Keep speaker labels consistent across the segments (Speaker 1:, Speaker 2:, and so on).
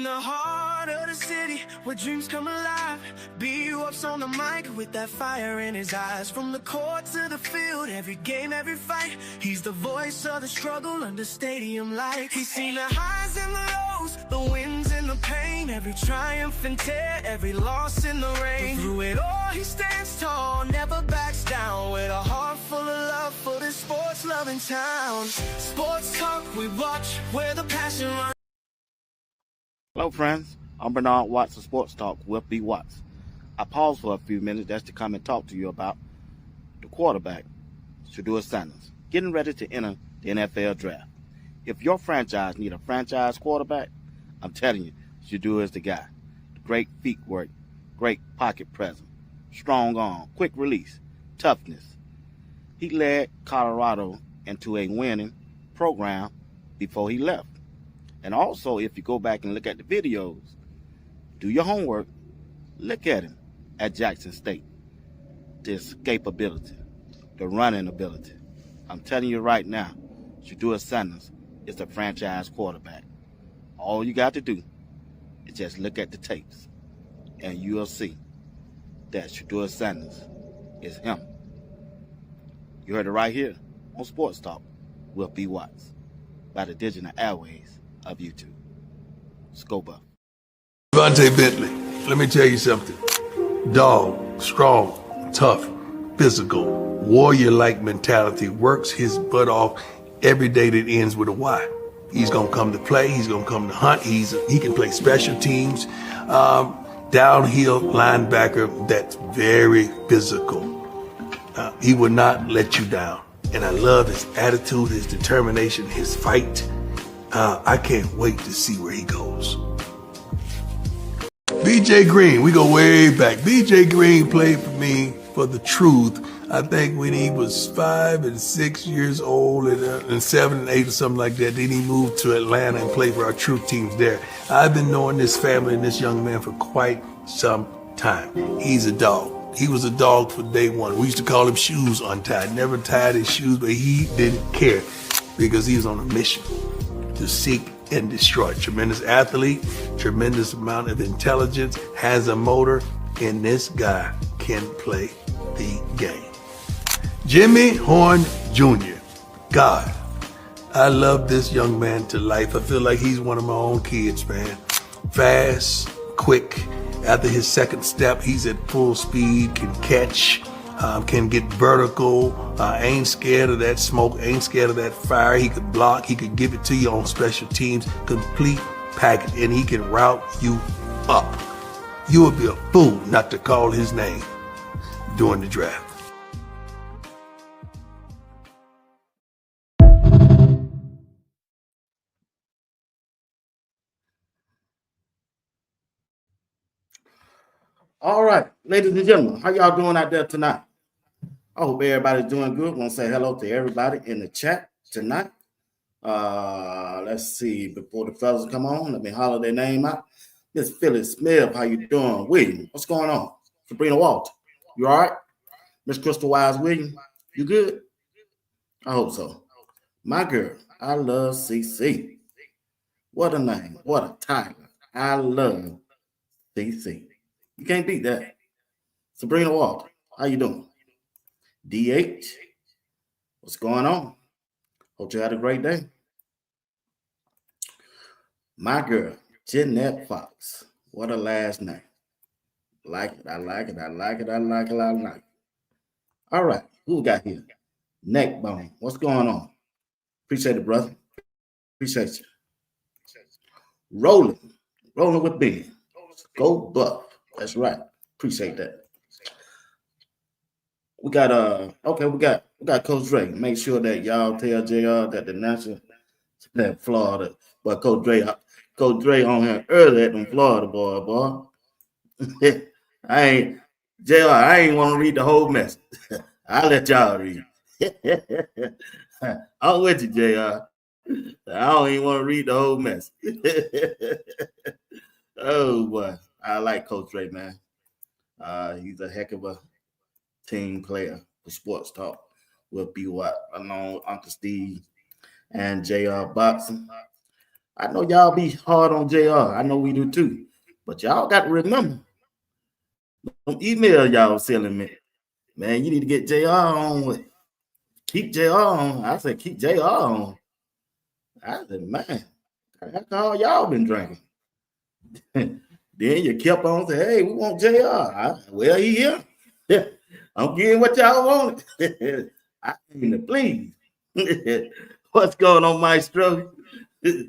Speaker 1: the heart of the city where dreams come alive. BWatts on the mic with that fire in his eyes. From the court to the field, every game, every fight, he's the voice of the struggle under stadium lights. He's seen the highs and the lows, the wins and the pain, every triumph and tear, every loss in the rain. But through it all he stands tall, never backs down, with a heart full of love for this sports loving town. Sports talk we watch, where the passion runs.
Speaker 2: Hello friends, I'm Bernard Watts of Sports Talk with BWatts. I paused for a few minutes just to come and talk to you about the quarterback, Shedeur Sanders, getting ready to enter the NFL draft. If your franchise need a franchise quarterback, I'm telling you, Shedeur is the guy. Great feet work, great pocket presence, strong arm, quick release, toughness. He led Colorado into a winning program before he left. And also, if you go back and look at the videos, do your homework, look at him at Jackson State. The escapability, the running ability. I'm telling you right now, Shedeur Sanders is the franchise quarterback. All you got to do is just look at the tapes, and you'll see that Shedeur Sanders is him. You heard it right here on Sports Talk with BWatts by the digital airways of YouTube. Scope up.
Speaker 3: Devontae Bentley, let me tell you something. Dog, strong, tough, physical, warrior-like mentality, works his butt off every day that ends with a Y. He's gonna come to play, he's gonna come to hunt, he can play special teams, downhill linebacker that's very physical. He will not let you down. And I love his attitude, his determination, his fight. I can't wait to see where he goes. BJ Green, we go way back. BJ Green played for me for the Truth, I think when he was 5 and 6 years old and 7 and 8 or something like that. Then he moved to Atlanta and played for our Truth teams there. I've been knowing this family and this young man for quite some time. He's a dog. He was a dog for day one. We used to call him Shoes Untied. Never tied his shoes, but he didn't care because he was on a mission to seek and destroy. Tremendous athlete, tremendous amount of intelligence, has a motor, and this guy can play the game. Jimmy Horn Jr. God, I love this young man to life. I feel like he's one of my own kids, man. Fast, quick. After his second step, he's at full speed, can catch, can get vertical, ain't scared of that smoke, ain't scared of that fire. He could block, he could give it to you on special teams, complete package, and he can route you up. You would be a fool not to call his name during the draft.
Speaker 2: All right, ladies and gentlemen, how y'all doing out there tonight? I hope everybody's doing good. I want to say hello to everybody in the chat tonight. Let's see, before the fellas come on, let me holler their name out. Miss Phillips Smith, how you doing? William, what's going on? Sabrina Walter, you all right? Miss Crystal Wise William, you good? I hope so. My girl, I love CC. What a name, what a title. I love CC. You can't beat that. Sabrina Walter, how you doing? DH, what's going on? Hope you had a great day. My girl, Jeanette Fox. What a last name. Like it, I like it, I like it, I like it, I like it. All right, who we got here? Neckbone, what's going on? Appreciate it, brother. Appreciate you. Rolling with Ben. Go Buff. That's right. Appreciate that. We got we got Coach Dre. Make sure that y'all tell JR that the national that Florida, but Coach Dre on here early at them Florida boy. I ain't want to read the whole message. I'll let y'all read. I'm with you, JR. I don't even want to read the whole message. Oh boy. I like Coach Dre, man. He's a heck of a team player for Sports Talk with BWatts, along Uncle Steve and JR Boxing. I know y'all be hard on JR. I know we do too. But y'all got to remember, them email y'all sending me. Man, you need to get JR on with. Keep JR on. I said, keep JR on. I said, man, that's all y'all been drinking. Then you kept on saying, hey, we want JR. Well, he here. Yeah, I'm getting what y'all want. I mean, to please. What's going on, Maestro?
Speaker 4: What's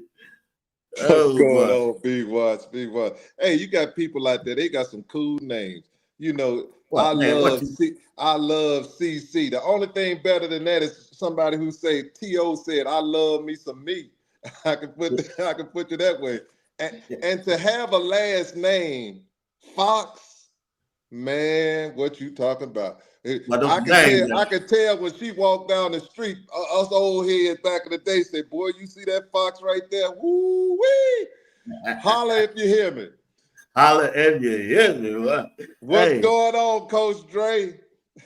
Speaker 2: Oh,
Speaker 4: going
Speaker 2: boy.
Speaker 4: on, BWatts? BWatts. Hey, you got people out there. They got some cool names. You know,
Speaker 2: What, man? What you?
Speaker 4: I love CC. The only thing better than that is somebody who say T.O. said, I love me some meat. I can put you that way. And to have a last name, Fox, man, what you talking about?
Speaker 2: What those
Speaker 4: I
Speaker 2: names?
Speaker 4: can tell when she walked down the street, us old heads back in the day say, boy, you see that fox right there? Woo wee! Holler if you hear me.
Speaker 2: Holler at you. Yeah,
Speaker 4: What's
Speaker 2: hey,
Speaker 4: going on, Coach Dre?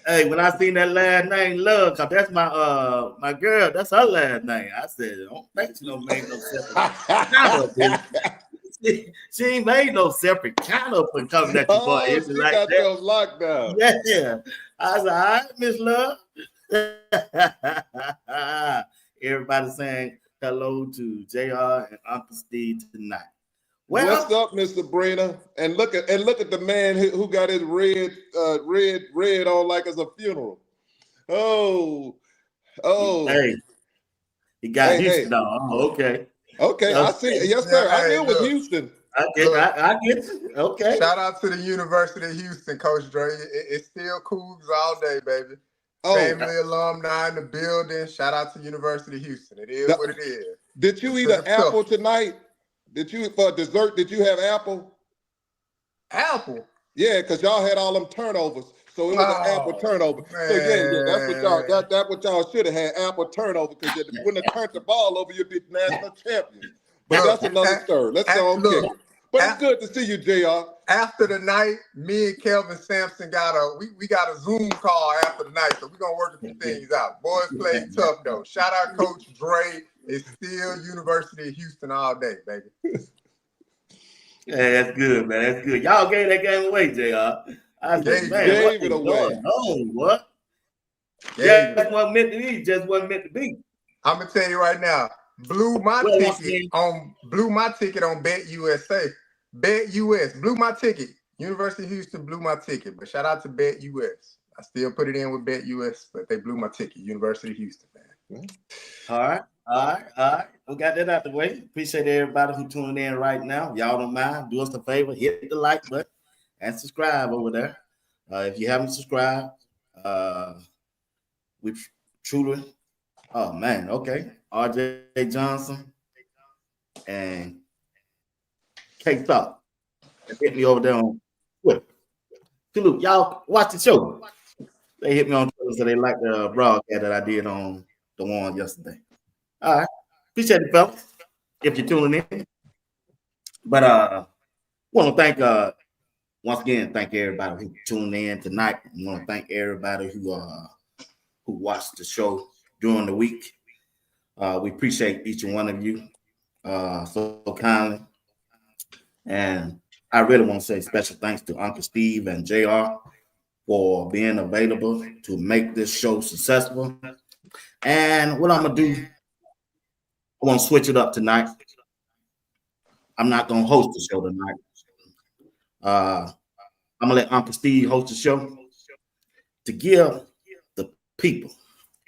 Speaker 2: hey, when I seen that last name, Love, cause that's my girl. That's her last name. I said, I don't think she don't make no separate kind of dude. She ain't made no separate kind of for coming at you, boy.
Speaker 4: Oh,
Speaker 2: It's
Speaker 4: she
Speaker 2: like
Speaker 4: got
Speaker 2: that.
Speaker 4: your lockdown.
Speaker 2: Yeah. I said, all right, Miss Love. Everybody saying hello to JR and Uncle Steve tonight.
Speaker 4: What's
Speaker 2: Well,
Speaker 4: up, Mr. Brina? And look at the man who got his red on like it's a funeral. Oh, oh,
Speaker 2: hey, he got
Speaker 4: hey,
Speaker 2: Houston
Speaker 4: hey.
Speaker 2: on. Oh, okay.
Speaker 4: Okay, I see.
Speaker 2: Okay.
Speaker 4: Yes,
Speaker 5: Yeah,
Speaker 4: sir. I
Speaker 5: hey,
Speaker 4: deal with
Speaker 5: look,
Speaker 4: Houston.
Speaker 2: I get you. Okay.
Speaker 5: shout out to the University of Houston, Coach Dre. It still cools all day, baby.
Speaker 4: Oh,
Speaker 5: Family alumni in the building. Shout out to University of Houston. It is what it is.
Speaker 4: did you eat
Speaker 5: To
Speaker 4: an
Speaker 5: the
Speaker 4: apple
Speaker 5: tough.
Speaker 4: tonight? Did you for dessert? Did you have apple?
Speaker 5: Apple.
Speaker 4: Yeah, because y'all had all them turnovers, so it was an apple
Speaker 5: Oh
Speaker 4: turnover. So yeah, that's what y'all
Speaker 5: man.
Speaker 4: that what y'all should have had, apple turnover, because you wouldn't have turned the ball over, you'd be national champions. But
Speaker 5: Look,
Speaker 4: that's another story. Let's go on kick
Speaker 5: look.
Speaker 4: it. But it's good to see you, JR.
Speaker 5: After the night, me and Kelvin Sampson got we got a Zoom call after the night, so we're gonna work a few things out. Boys played tough though. Shout out Coach Dre. It's still University of Houston all day, baby.
Speaker 2: Yeah, that's good, man. That's good. Y'all gave that game away, JR. I said, man, what
Speaker 4: Gave it
Speaker 2: is
Speaker 4: away.
Speaker 2: going on? What?
Speaker 5: Gave
Speaker 2: Just
Speaker 5: it.
Speaker 2: wasn't meant to be. Just wasn't meant to be.
Speaker 5: I'm gonna tell you right now. Blew my
Speaker 2: Well, once
Speaker 5: ticket
Speaker 2: again,
Speaker 5: on Bet USA. Bet US blew my ticket. University of Houston blew my ticket, but shout out to Bet US. I still put it in with Bet US, but they blew my ticket. University of Houston, man.
Speaker 2: all right. All right. We got that out the way. Appreciate everybody who tuning in right now. If y'all don't mind, do us a favor, hit the like button and subscribe over there. If you haven't subscribed, we truly, oh man, okay. RJ Johnson and K Talk. Hit me over there on Twitter. Salute. Y'all watch the show. They hit me on Twitter, so they like the broadcast that I did on the one yesterday. All right. Appreciate it, fellas, if you're tuning in. But want to thank once again, thank everybody who tuned in tonight. I want to thank everybody who watched the show during the week. We appreciate each and one of you so kindly. And I really want to say special thanks to Uncle Steve and JR for being available to make this show successful. And what I'm going to do, I want to switch it up tonight. I'm not going to host the show tonight. I'm going to let Uncle Steve host the show to give the people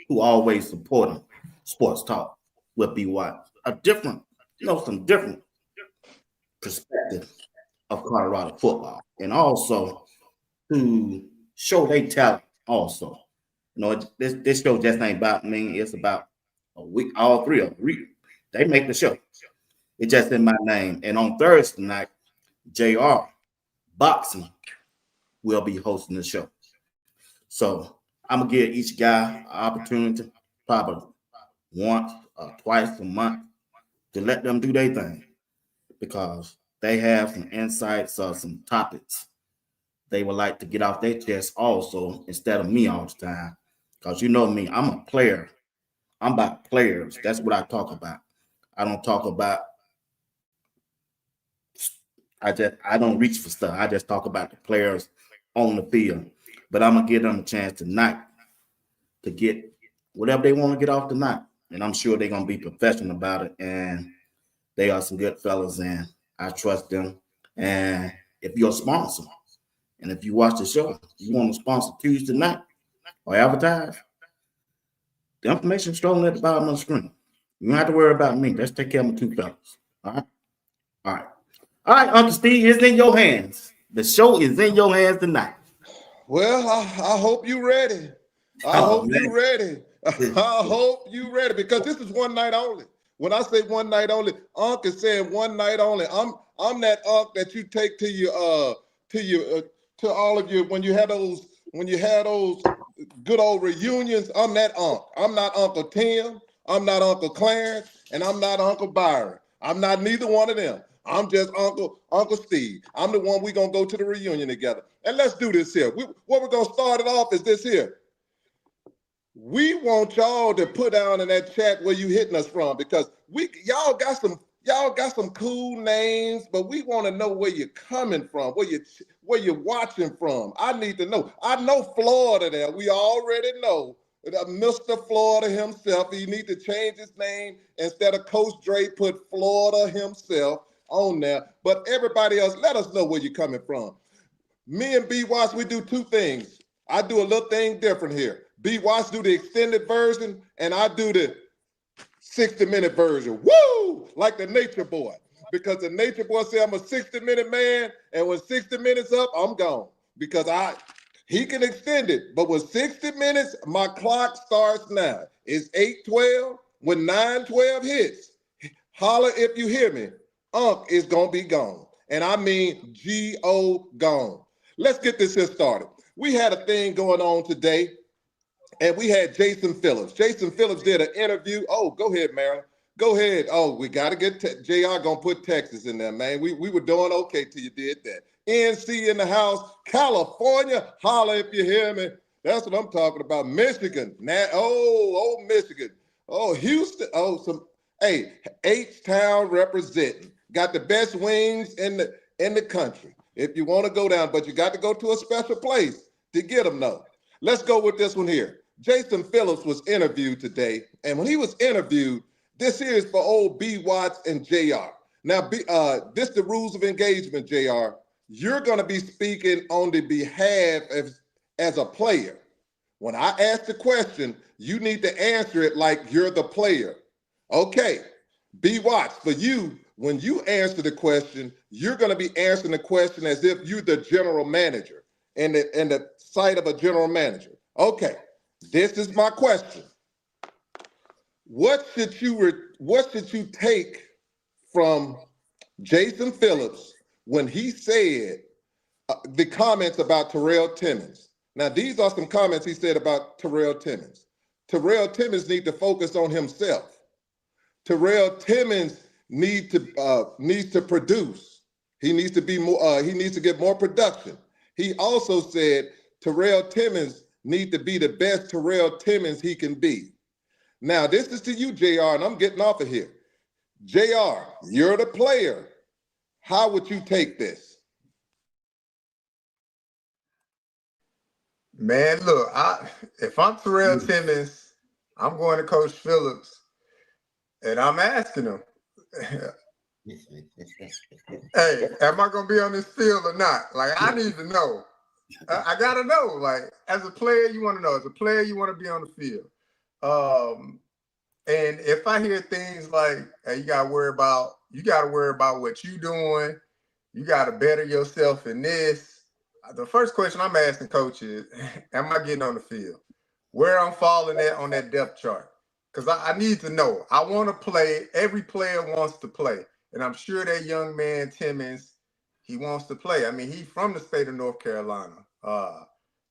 Speaker 2: who always supporting Sports Talk with BWatts a different, some different perspective of Colorado football, and also to show their talent also. This show just ain't about me. It's about all three of them. They make the show. It's just in my name. And on Thursday night, JR Boxing will be hosting the show. So I'm going to give each guy an opportunity, probably once or twice a month, to let them do their thing, because they have some insights or some topics they would like to get off their chest also, instead of me all the time. Because you know me, I'm a player. I'm about players. That's what I talk about. I don't talk about I don't reach for stuff. I just talk about the players on the field. But I'm gonna give them a chance tonight to get whatever they want to get off tonight. And I'm sure they're gonna be professional about it. And they are some good fellas, and I trust them. And if you're a sponsor, and if you watch the show, you want to sponsor Tuesday night or advertise, the information is strolling at the bottom of the screen. You don't have to worry about me. Let's take care of my two fellas. All right. All right. All right, Uncle Steve, it's in your hands. The show is in your hands tonight.
Speaker 4: Well, I hope you ready. I hope you ready. I hope you ready, because this is one night only. When I say one night only, Unc is saying one night only. I'm that Unc that you take to your to all of you when you had those good old reunions. I'm that Unc. I'm not Uncle Tim. I'm not Uncle Clarence, and I'm not Uncle Byron. I'm not neither one of them. I'm just Uncle Steve. I'm the one we're going to go to the reunion together. And let's do this here. What we're going to start it off is this here. We want y'all to put down in that chat where you hitting us from, because y'all got some cool names, but we want to know where you're coming from, where you're watching from. I need to know. I know Florida there. We already know. Mr. Florida himself. He need to change his name. Instead of Coach Dre, put Florida himself on there. But everybody else, let us know where you're coming from. Me and BWatts, we do two things. I do a little thing different here. BWatts do the extended version, and I do the 60-minute version. Woo! Like the Nature Boy. Because the Nature Boy said I'm a 60-minute man, and when 60 minutes up, I'm gone. Because he can extend it, but with 60 minutes, my clock starts now. It's 8:12. When 9:12 hits, holler if you hear me. Unc is going to be gone. And I mean G-O gone. Let's get this here started. We had a thing going on today, and we had Jason Phillips. Jason Phillips did an interview. Oh, go ahead, Marilyn. Go ahead. Oh, we got to get JR going to put Texas in there, man. We were doing okay till you did that. NC in the house. California, holler if you hear me. That's what I'm talking about. Michigan. Michigan. Oh, Houston. Hey, H-Town representing. Got the best wings in the country. If you want to go down, but you got to go to a special place to get them, though. Let's go with this one here. Jason Phillips was interviewed today, and when he was interviewed, this here is for old BWatts and JR. Now, this the rules of engagement, JR. You're going to be speaking on the behalf as a player. When I ask the question, you need to answer it like you're the player. Okay, BWatts, for you, when you answer the question, you're going to be answering the question as if you're the general manager in the site of a general manager. Okay, this is my question. What should you take from Jason Phillips when he said the comments about Terrell Timmons? Now, these are some comments he said about Terrell Timmons. Terrell Timmons needs to focus on himself. Terrell Timmons needs to produce. He needs to be more. He needs to get more production. He also said Terrell Timmons needs to be the best Terrell Timmons he can be. Now, this is to you, JR, and I'm getting off of here. JR, you're the player. How would you take this?
Speaker 5: Man, look, if I'm Terrell Timmons, I'm going to Coach Phillips, and I'm asking him, hey, am I going to be on this field or not? Like, I need to know. I got to know. Like, as a player, you want to know. As a player, you want to be on the field. And if I hear things like, hey, you got to worry about what you're doing. You got to better yourself in this. The first question I'm asking Coach is, am I getting on the field? Where I'm falling at on that depth chart? Because I need to know. I want to play. Every player wants to play. And I'm sure that young man, Timmons, he wants to play. I mean, he's from the state of North Carolina.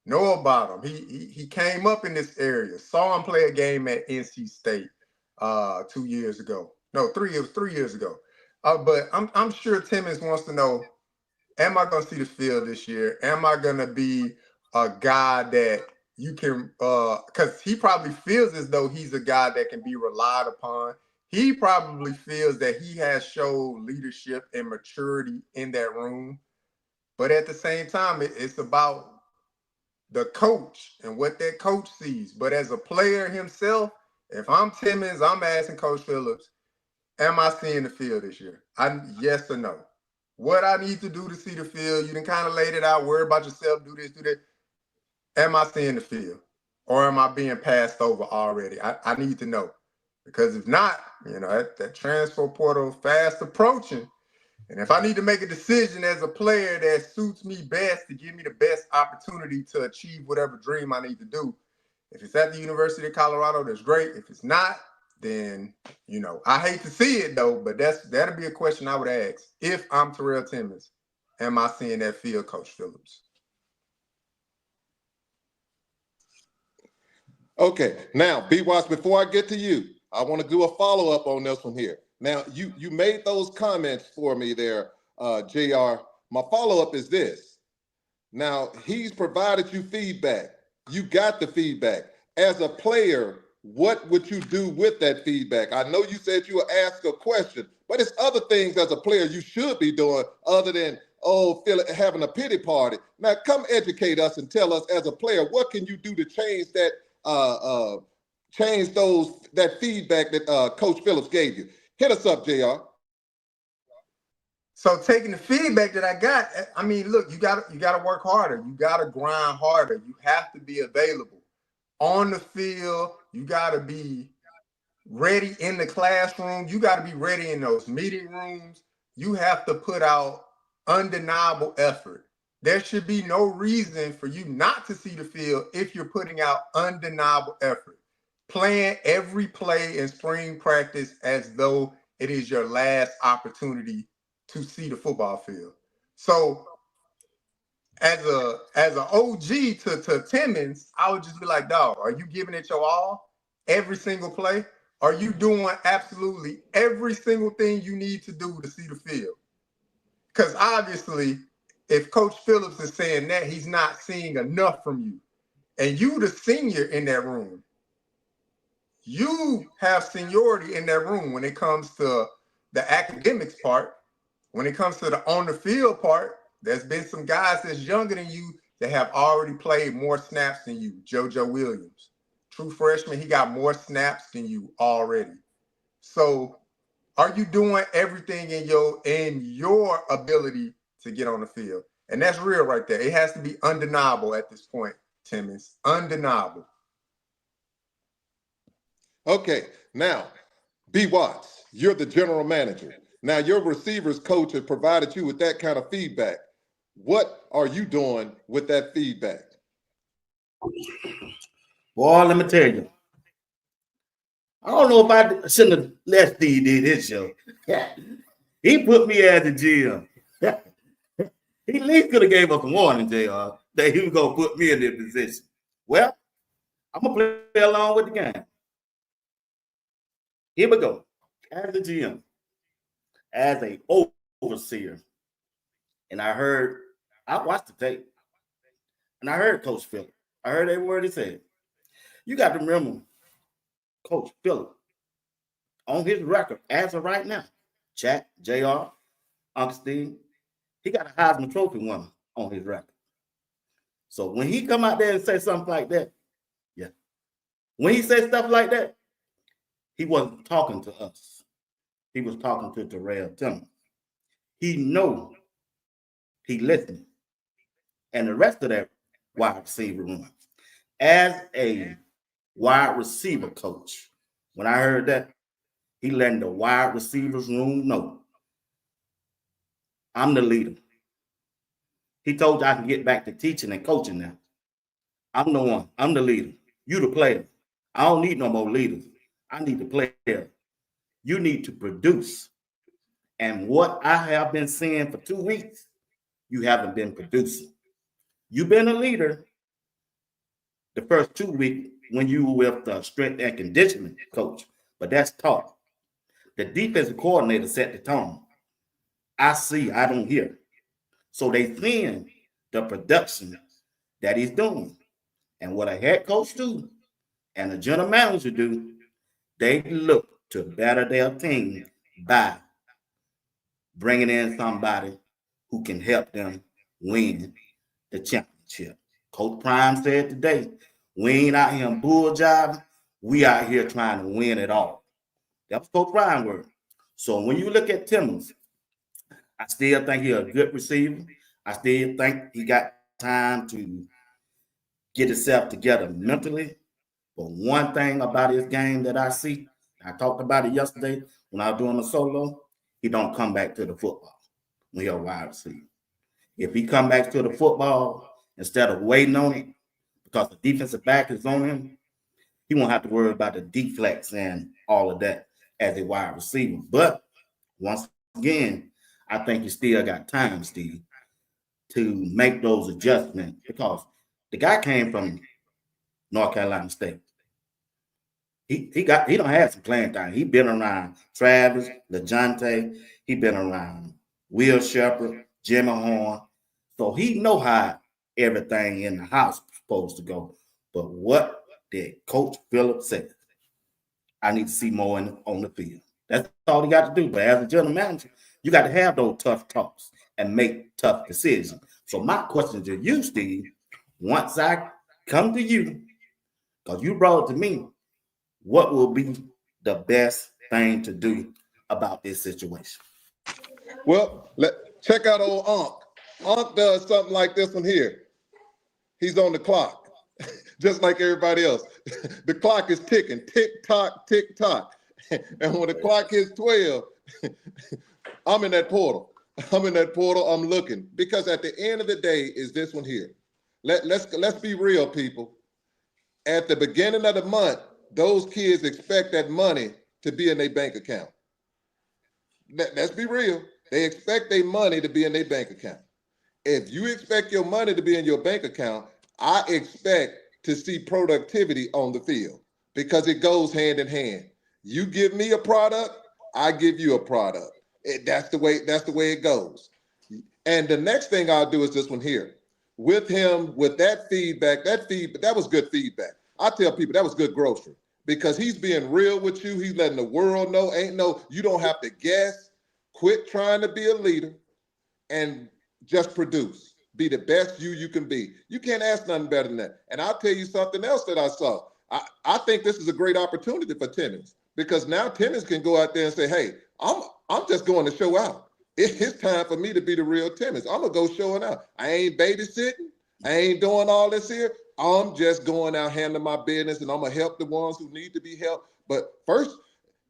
Speaker 5: Know about him. He came up in this area. Saw him play a game at NC State 2 years ago. No, 3 years ago. But I'm sure Timmons wants to know, am I going to see the field this year? Am I going to be a guy that you can, because he probably feels as though he's a guy that can be relied upon. he probably feels that he has showed leadership and maturity in that room. But at the same time, it's about the coach and what that coach sees. But as a player himself, if I'm Timmons, I'm asking Coach Phillips, am I seeing the field this year? Yes or no? What I need to do to see the field, you done kind of laid it out, worry about yourself, do this, do that. Am I seeing the field? Or am I being passed over already? I need to know. Because if not, that transfer portal fast approaching. And if I need to make a decision as a player that suits me best to give me the best opportunity to achieve whatever dream I need to do, if it's at the University of Colorado, that's great. If it's not, then, I hate to see it though, but that'll be a question I would ask. If I'm Terrell Timmons, am I seeing that field, Coach Phillips?
Speaker 4: Okay, now, BWatts, before I get to you, I want to do a follow-up on this one here. Now, you made those comments for me there, JR. My follow-up is this. Now, he's provided you feedback. You got the feedback. As a player, what would you do with that feedback? I know you said you would ask a question, but it's other things as a player you should be doing other than, having a pity party. Now, come educate us and tell us as a player, what can you do to change that that feedback that Coach Phillips gave you? Hit us up, JR.
Speaker 5: So taking the feedback that I got, look, you gotta work harder. You gotta grind harder. You have to be available on the field. You gotta be ready in the classroom. You gotta be ready in those meeting rooms. You have to put out undeniable effort. There should be no reason for you not to see the field if you're putting out undeniable effort. Playing every play in spring practice as though it is your last opportunity to see the football field. So as an OG to Timmons, I would just be like, dog, are you giving it your all every single play? Are you doing absolutely every single thing you need to do to see the field? Because obviously, if Coach Phillips is saying that, he's not seeing enough from you. And you, the senior in that room, you have seniority in that room when it comes to the academics part. When it comes to the on the field part, there's been some guys that's younger than you that have already played more snaps than you. JoJo Williams, true freshman, he got more snaps than you already. So are you doing everything in your ability to get on the field? And that's real right there. It has to be undeniable at this point, Timmons. Undeniable.
Speaker 4: Okay, now, BWatts, you're the general manager. Now, your receivers coach has provided you with that kind of feedback. What are you doing with that feedback?
Speaker 2: Boy, let me tell you. I don't know if I shouldn't have let Steve do this show. He put me as a GM. He at least could have gave us a warning, JR, that he was going to put me in this position. Well, I'm going to play along with the game. Here we go. As a GM, as a overseer, and I watched the tape, and I heard Coach Phillips. I heard every word he said. You got to remember, Coach Phillips, on his record, as of right now, Chat, JR, Uncle Steve, he got a Heisman Trophy winner on his record. So when he come out there and say something like that, yeah. When he says stuff like that, he wasn't talking to us. He was talking to Terrell Timmons. He know he listening. And the rest of that wide receiver room. As a wide receiver coach, when I heard that, he letting the wide receivers room know I'm the leader. He told you I can get back to teaching and coaching now. I'm the one. I'm the leader. You the player. I don't need no more leaders. I need the player. You need to produce. And what I have been saying for 2 weeks, you haven't been producing. You've been a leader the first 2 weeks when you were with the strength and conditioning coach, but that's taught. The defensive coordinator set the tone. I see, I don't hear. So they seeing the production that he's doing. And what a head coach do and a general manager do, they look to better their team by bringing in somebody who can help them win the championship. Coach Prime said today, we ain't out here bull jiving. We out here trying to win it all. That was Coach Prime word. So when you look at Timmons, I still think he's a good receiver. I still think he got time to get himself together mentally. But one thing about his game that I see, I talked about it yesterday when I was doing the solo, he don't come back to the football when he's a wide receiver. If he come back to the football instead of waiting on it, because the defensive back is on him, he won't have to worry about the deflects and all of that as a wide receiver. But once again, I think you still got time, Steve, to make those adjustments because the guy came from North Carolina State. He don't have some playing time. He been around Travis, LeJohntay. He been around Will Shepherd, Jimmy Horn. So he know how everything in the house is supposed to go. But what did Coach Phillips say? I need to see more on the field. That's all he got to do. But as a general manager, you got to have those tough talks and make tough decisions. So my question to you, Steve, once I come to you, because you brought it to me, what will be the best thing to do about this situation?
Speaker 4: Well, check out old Unc. Unc does something like this one here. He's on the clock, just like everybody else. The clock is ticking, tick tock, tick tock. And when the clock hits 12, I'm in that portal. I'm looking. Because at the end of the day is this one here. Let's be real, people. At the beginning of the month, those kids expect that money to be in their bank account. Let's be real. They expect their money to be in their bank account. If you expect your money to be in your bank account, I expect to see productivity on the field because it goes hand in hand. You give me a product, I give you a product. That's the way it goes. And the next thing I'll do is this one here. With him, with that feedback, that was good feedback. I tell people that was good grocery because he's being real with you. He's letting the world know, you don't have to guess. Quit trying to be a leader and just produce. Be the best you can be. You can't ask nothing better than that. And I'll tell you something else that I saw. I think this is a great opportunity for Timmons because now Timmons can go out there and say, hey, I'm just going to show out. It's time for me to be the real Timmons. I'm going to go showing out. I ain't babysitting. I ain't doing all this here. I'm just going out handling my business and I'm going to help the ones who need to be helped. But first,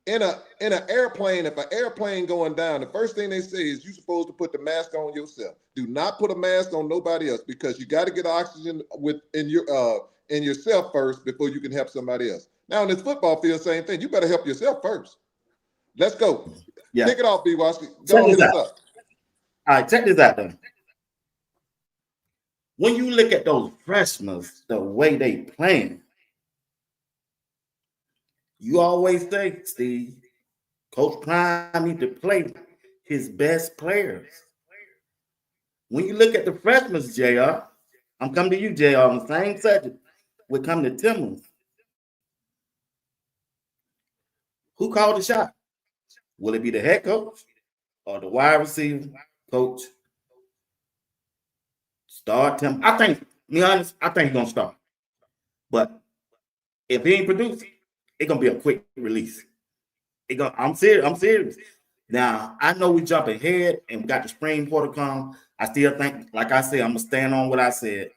Speaker 4: in an airplane, if an airplane going down, the first thing they say is you're supposed to put the mask on yourself. Do not put a mask on nobody else because you got to get oxygen in yourself first before you can help somebody else. Now in this football field, same thing. You better help yourself first. Let's go. Yeah. Kick it off, BWatts. Go hit us up.
Speaker 2: All right, check this out though. When you look at those freshmen, the way they playing, you always think, Steve, Coach Prime need to play his best players. When you look at the freshmen, JR, I'm coming to you, JR, on the same subject. We're coming to Timmons. Who called the shot? Will it be the head coach or the wide receiver coach? Start Tim. I think, to be honest, I think he's going to start. But if he ain't producing, it's going to be a quick release. I'm serious. Now, I know we jump ahead and we got the spring protocol. I still think, like I said, I'm going to stand on what I said.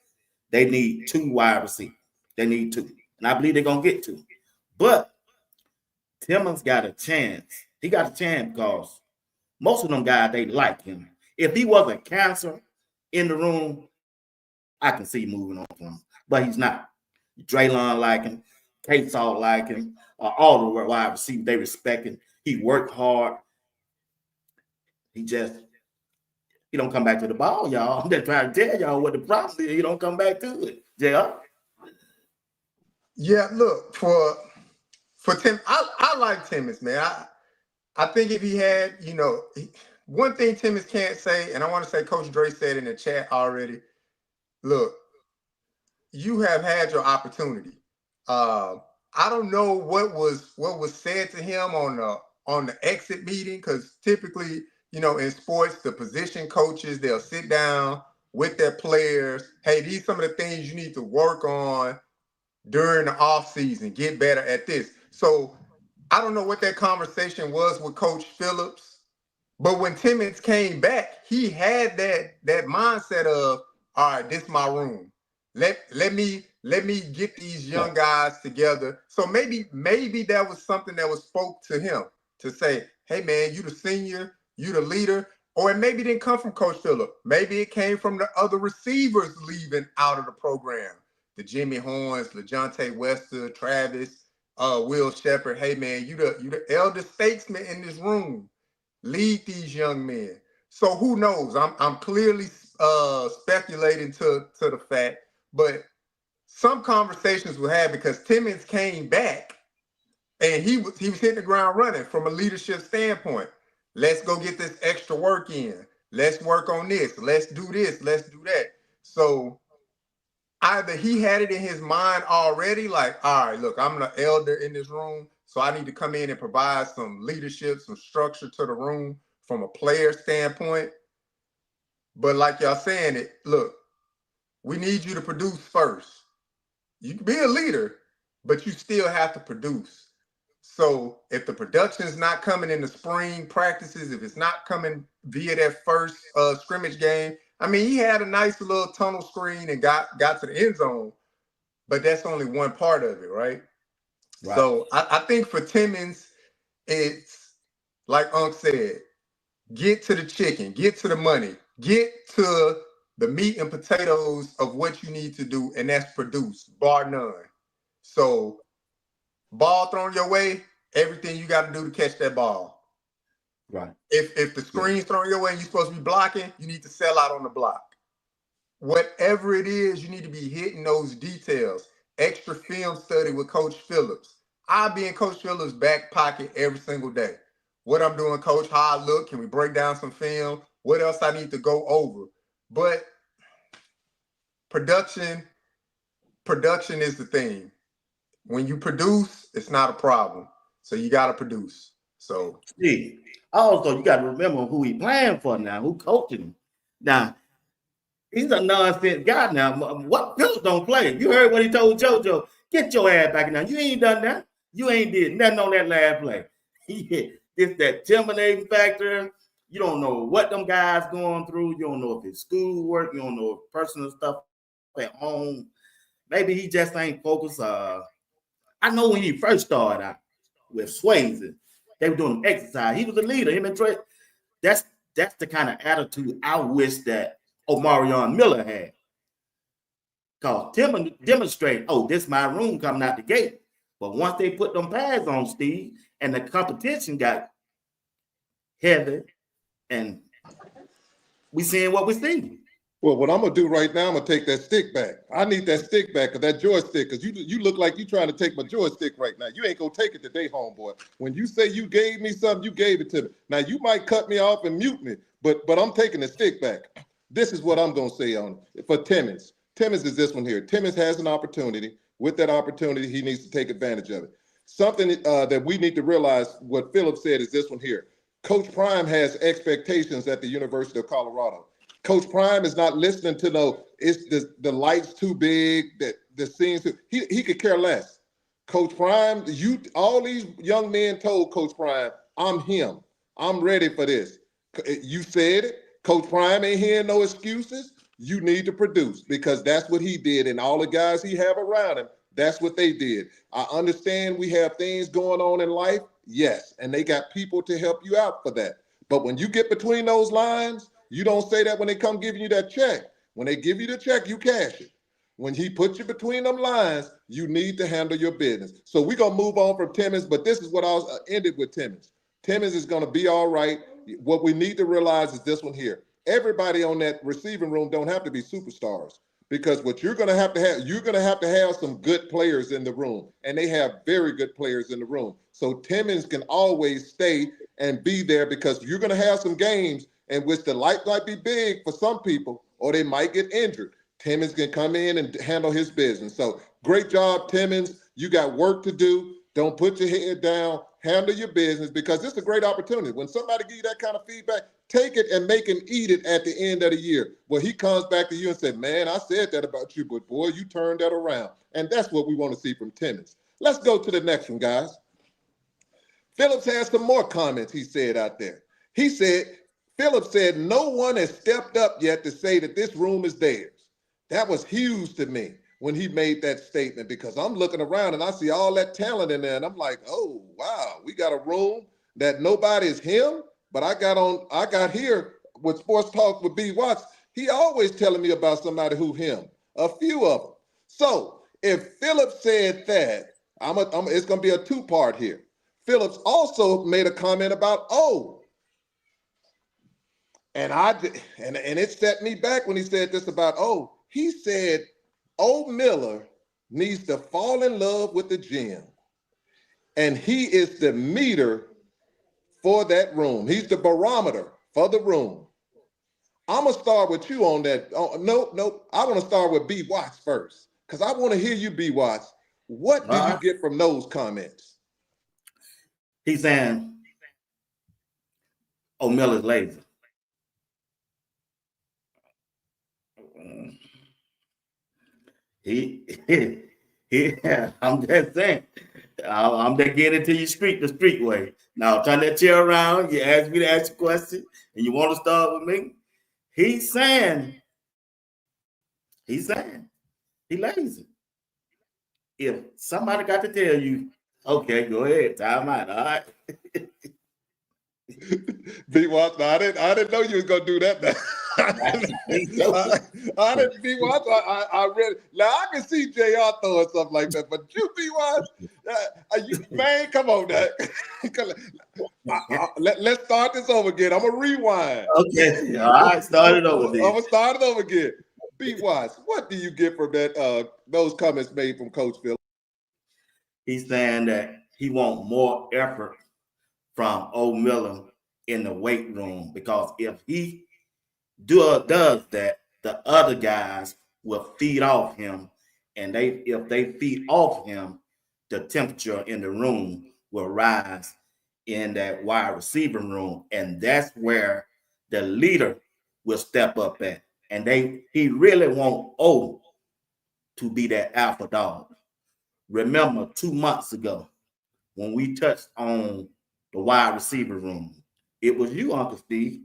Speaker 2: They need 2 wide receivers. They need 2. And I believe they're going to get 2. But Timmons got a chance. He got a chance because most of them guys, they like him. If he was a cancer in the room, I can see moving on from him. But he's not. Draylon like him. K-Salt like him. All the wide receivers, they respect him. He worked hard. He don't come back to the ball, y'all. I'm just trying to tell y'all what the problem is. He don't come back to it. JR?
Speaker 5: Yeah, look, for Tim, I like Timmons, man. I think if he had, one thing Timmons can't say, and I want to say Coach Dre said in the chat already, look, you have had your opportunity. I I don't know what was said to him on the exit meeting, because typically, in sports, the position coaches, they'll sit down with their players. Hey, these are some of the things you need to work on during the off season. Get better at this. So I don't know what that conversation was with Coach Phillips, but when Timmons came back, he had that mindset of, all right, this is my room. Let me get these young guys together. So maybe that was something that was spoke to him to say, hey man, you the senior, you the leader. Or it maybe didn't come from Coach Phillips. Maybe it came from the other receivers leaving out of the program. The Jimmy Horns, LeJontay Wester, Travis, Will Shepherd. Hey man, you the elder statesman in this room. Lead these young men. So who knows? I'm clearly speculating to the fact, but some conversations were had because Timmons came back and he was hitting the ground running from a leadership standpoint. Let's go get this extra work in. Let's work on this. Let's do this. Let's do that. So either he had it in his mind already, like, all right, look, I'm the elder in this room, so I need to come in and provide some leadership, some structure to the room from a player standpoint. But like y'all saying it, look, we need you to produce first. You can be a leader, but you still have to produce. So if the production is not coming in the spring practices, if it's not coming via that first scrimmage game, I mean, he had a nice little tunnel screen and got to the end zone, but that's only one part of it, right? So I think for Timmons, it's like Unc said, get to the chicken, get to the money, get to the meat and potatoes of what you need to do, and that's produce, bar none. So ball thrown your way, everything you got to do to catch that ball.
Speaker 2: Right.
Speaker 5: If the screen's thrown your way and you're supposed to be blocking, you need to sell out on the block. Whatever it is, you need to be hitting those details. Extra film study with Coach Phillips. I'll be in Coach Phillips' back pocket every single day. What I'm doing, Coach, how I look, can we break down some film? What else I need to go over? But production is the thing. When you produce, it's not a problem. So you got to produce. So
Speaker 2: also you got to remember who he playing for now, who coaching him. Now, he's a nonsense guy now. What Phillips don't play? You heard what he told JoJo. Get your ass back now. You ain't done that. You ain't did nothing on that last play. It's that intimidating factor. You don't know what them guys going through. You don't know if it's schoolwork. You don't know if personal stuff at home. Maybe he just ain't focused. I know when he first started out with Swayze, they were doing exercise. He was a leader. Him and Trey. That's the kind of attitude I wish that Omarion Miller had. Because Tim demonstrated, this is my room coming out the gate. But once they put them pads on, Steve, and the competition got heavy, and we seeing what we see.
Speaker 4: Well, what I'm gonna do right now, I'm gonna take that stick back. I need that stick back, or that joystick, because you look like you trying to take my joystick right now. You ain't gonna take it today, homeboy. When you say you gave me something, you gave it to me. Now you might cut me off and mute me, but I'm taking the stick back. This is what I'm gonna say on it. For Timmons. Timmons is this one here. Timmons has an opportunity. With that opportunity, he needs to take advantage of it. Something that we need to realize, what Phillips said, is this one here. Coach Prime has expectations at the University of Colorado. Coach Prime is not listening to the lights too big, that the scenes. He could care less. Coach Prime, all these young men told Coach Prime, I'm him. I'm ready for this. You said it. Coach Prime ain't hearing no excuses. You need to produce, because that's what he did, and all the guys he have around him, that's what they did. I understand we have things going on in life, yes, and they got people to help you out for that. But when you get between those lines, you don't say that when they come giving you that check. When they give you the check, you cash it. When he puts you between them lines, you need to handle your business. So we're going to move on from Timmons, but this is what I'll ended with Timmons. Timmons is going to be all right. What we need to realize is this one here. Everybody on that receiving room don't have to be superstars, because what you're going to have, you're going to have some good players in the room, and they have very good players in the room. So Timmons can always stay and be there, because you're going to have some games in which the light might be big for some people, or they might get injured. Timmons can come in and handle his business. So Great job, Timmons. You got work to do. Don't put your head down. Handle your business, because this is a great opportunity. When somebody give you that kind of feedback, take it and make him eat it at the end of the year. Well, he comes back to you and said, man, I said that about you, but boy, you turned that around. And that's what we want to see from Timmons. Let's go to the next one, guys. Phillips has some more comments he said out there. He said, Phillips said, no one has stepped up yet to say that this room is theirs. That was huge to me when he made that statement, because I'm looking around and I see all that talent in there, and I'm like, oh, wow, we got a room that nobody is him. But I got here with Sports Talk with BWatts. He always telling me about somebody who him, a few of them. So if Phillips said that, it's going to be a two-part here. Phillips also made a comment about O. And it set me back when he said this about O. He said, O Miller needs to fall in love with the gym. And he is the meter for that room. He's the barometer for the room. I'm going to start with you on that. Oh, nope. I want to start with BWatts first, because I want to hear you, BWatts. What do you get from those comments?
Speaker 2: He's saying, "Oh, Miller's lazy." I'm just saying. I'm just getting into the street way. Now turn that chair around. You asked me to ask a question, and you want to start with me. He's saying he lazy. If somebody got to tell you, okay, go ahead, time out. All right.
Speaker 4: BWatts, I didn't know you was gonna do that. I didn't BWatts. I read it. Now I can see JR throwing stuff like that, but you BWatts, man, come on, now. Let's start this over again. I'm gonna rewind.
Speaker 2: Okay, all right, start it over.
Speaker 4: I'm gonna start it over again. BWatts, what do you get from that? Those comments made from Coach Phillips?
Speaker 2: He's saying that he wants more effort from O Miller in the weight room, because if he does that, the other guys will feed off him, and if they feed off him, the temperature in the room will rise in that wide receiver room, and that's where the leader will step up at. And he really want O to be that alpha dog. Remember 2 months ago when we touched on the wide receiver room, it was you, Uncle Steve,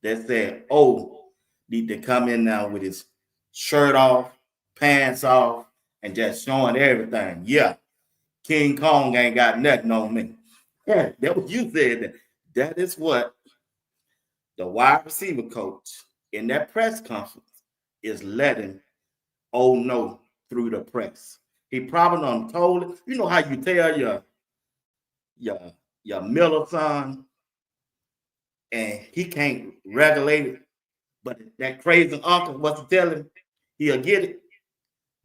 Speaker 2: that said, "Oh, need to come in now with his shirt off, pants off, and just showing everything. Yeah, King Kong ain't got nothing on me." Yeah, that was you said. That is what the wide receiver coach in that press conference is letting O know through the press. He probably done told it. You know how you tell your Miller son, and he can't regulate it, but that crazy uncle wants to tell him, he'll get it.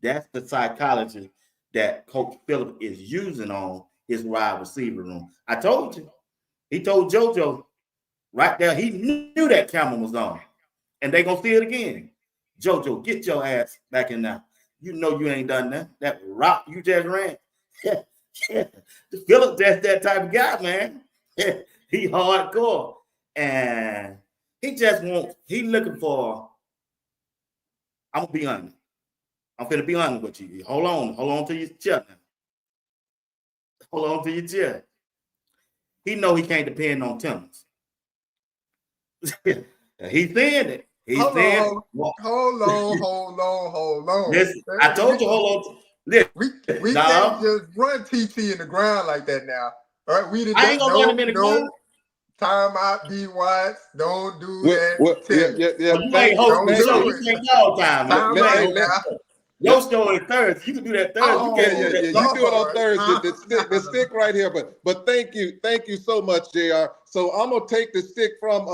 Speaker 2: That's the psychology that Coach Phillips is using on his wide receiver room. I told you. He told JoJo right there, he knew that camera was on, and they gonna see it again. JoJo, get your ass back in there. You know you ain't done that. That route you just ran. Yeah. Phillips, that's that type of guy, man. He hardcore. And he looking for, I'm gonna be honest. I'm finna be honest with you. Hold on to your chair now. Hold on to your chair. He know he can't depend on Timmons. He's saying it.
Speaker 5: Hold on.
Speaker 2: Listen, I told you, hold on. Listen,
Speaker 5: we can't just run TT in the ground like that now. All right,
Speaker 2: I ain't gonna run him in the ground.
Speaker 5: Time out, BWatts. Don't do that.
Speaker 2: You ain't hosting the show. You can't call time. Your show is Thursday. You can do that Thursday.
Speaker 4: You do it on Thursday. The stick right here. But thank you so much, JR. So I'm gonna take the stick from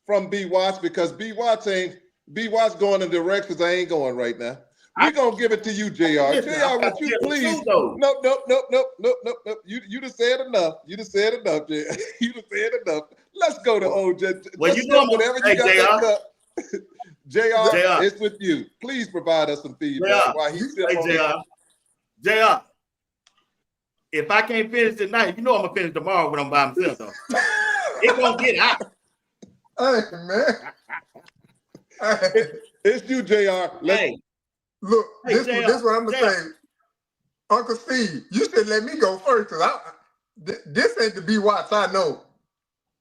Speaker 4: BWatts, because BWatts going in directions I ain't going right now. We're gonna give it to you, JR. JR, would you please? Nope. You just said enough. You just said enough, JR. You just said enough. Let's go to OJ.
Speaker 2: Well, you know
Speaker 4: whatever you got that cup. JR, it's with you. Please provide us some feedback while he's still on.
Speaker 2: JR, if I can't finish tonight, you know I'm gonna finish tomorrow when I'm by myself though. It gonna get out.
Speaker 5: Hey, man. Hey.
Speaker 4: It's you, JR.
Speaker 2: Hey,
Speaker 5: Look,
Speaker 2: hey,
Speaker 5: this
Speaker 2: JR,
Speaker 5: what I'm gonna say. Uncle Steve, you should let me go first, because this ain't the BWatts I know.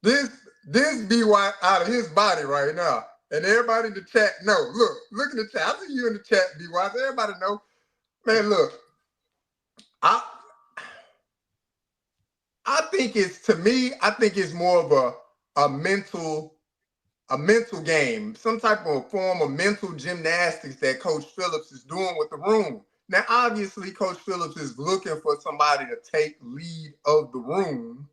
Speaker 5: This BWatts out of his body right now. And everybody in the chat know. Look in the chat. I see you in the chat, BWatts. Everybody know. Man, look. I think it's more of a mental game, some type of form of mental gymnastics that Coach Phillips is doing with the room. Now, obviously, Coach Phillips is looking for somebody to take lead of the room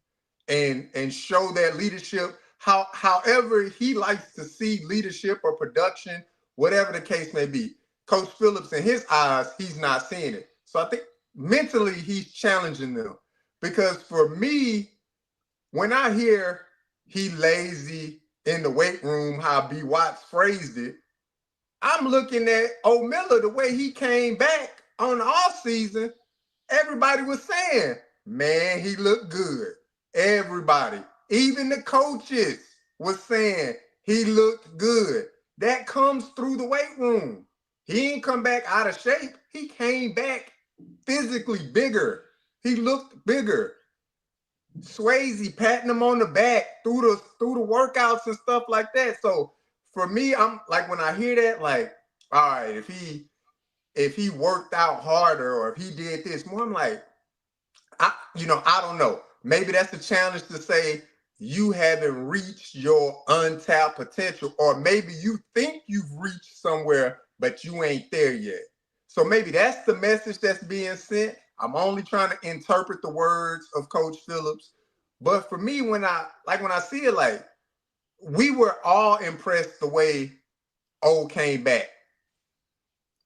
Speaker 5: and show that leadership, however he likes to see leadership or production, whatever the case may be. Coach Phillips, in his eyes, he's not seeing it. So I think mentally he's challenging them. Because for me, when I hear he lazy in the weight room, how BWatts phrased it, I'm looking at O'Miller, the way he came back on the offseason. Everybody was saying, man, he looked good. Everybody, even the coaches, was saying he looked good. That comes through the weight room. He didn't come back out of shape. He came back physically bigger. He looked bigger. Swayze patting him on the back through the workouts and stuff like that. So for me, I'm like, when I hear that, like, all right, if he worked out harder or if he did this more, I'm like, I don't know. Maybe that's the challenge to say you haven't reached your untapped potential, or maybe you think you've reached somewhere, but you ain't there yet. So maybe that's the message that's being sent. I'm only trying to interpret the words of Coach Phillips. But for me, when I see it, like, we were all impressed the way O came back.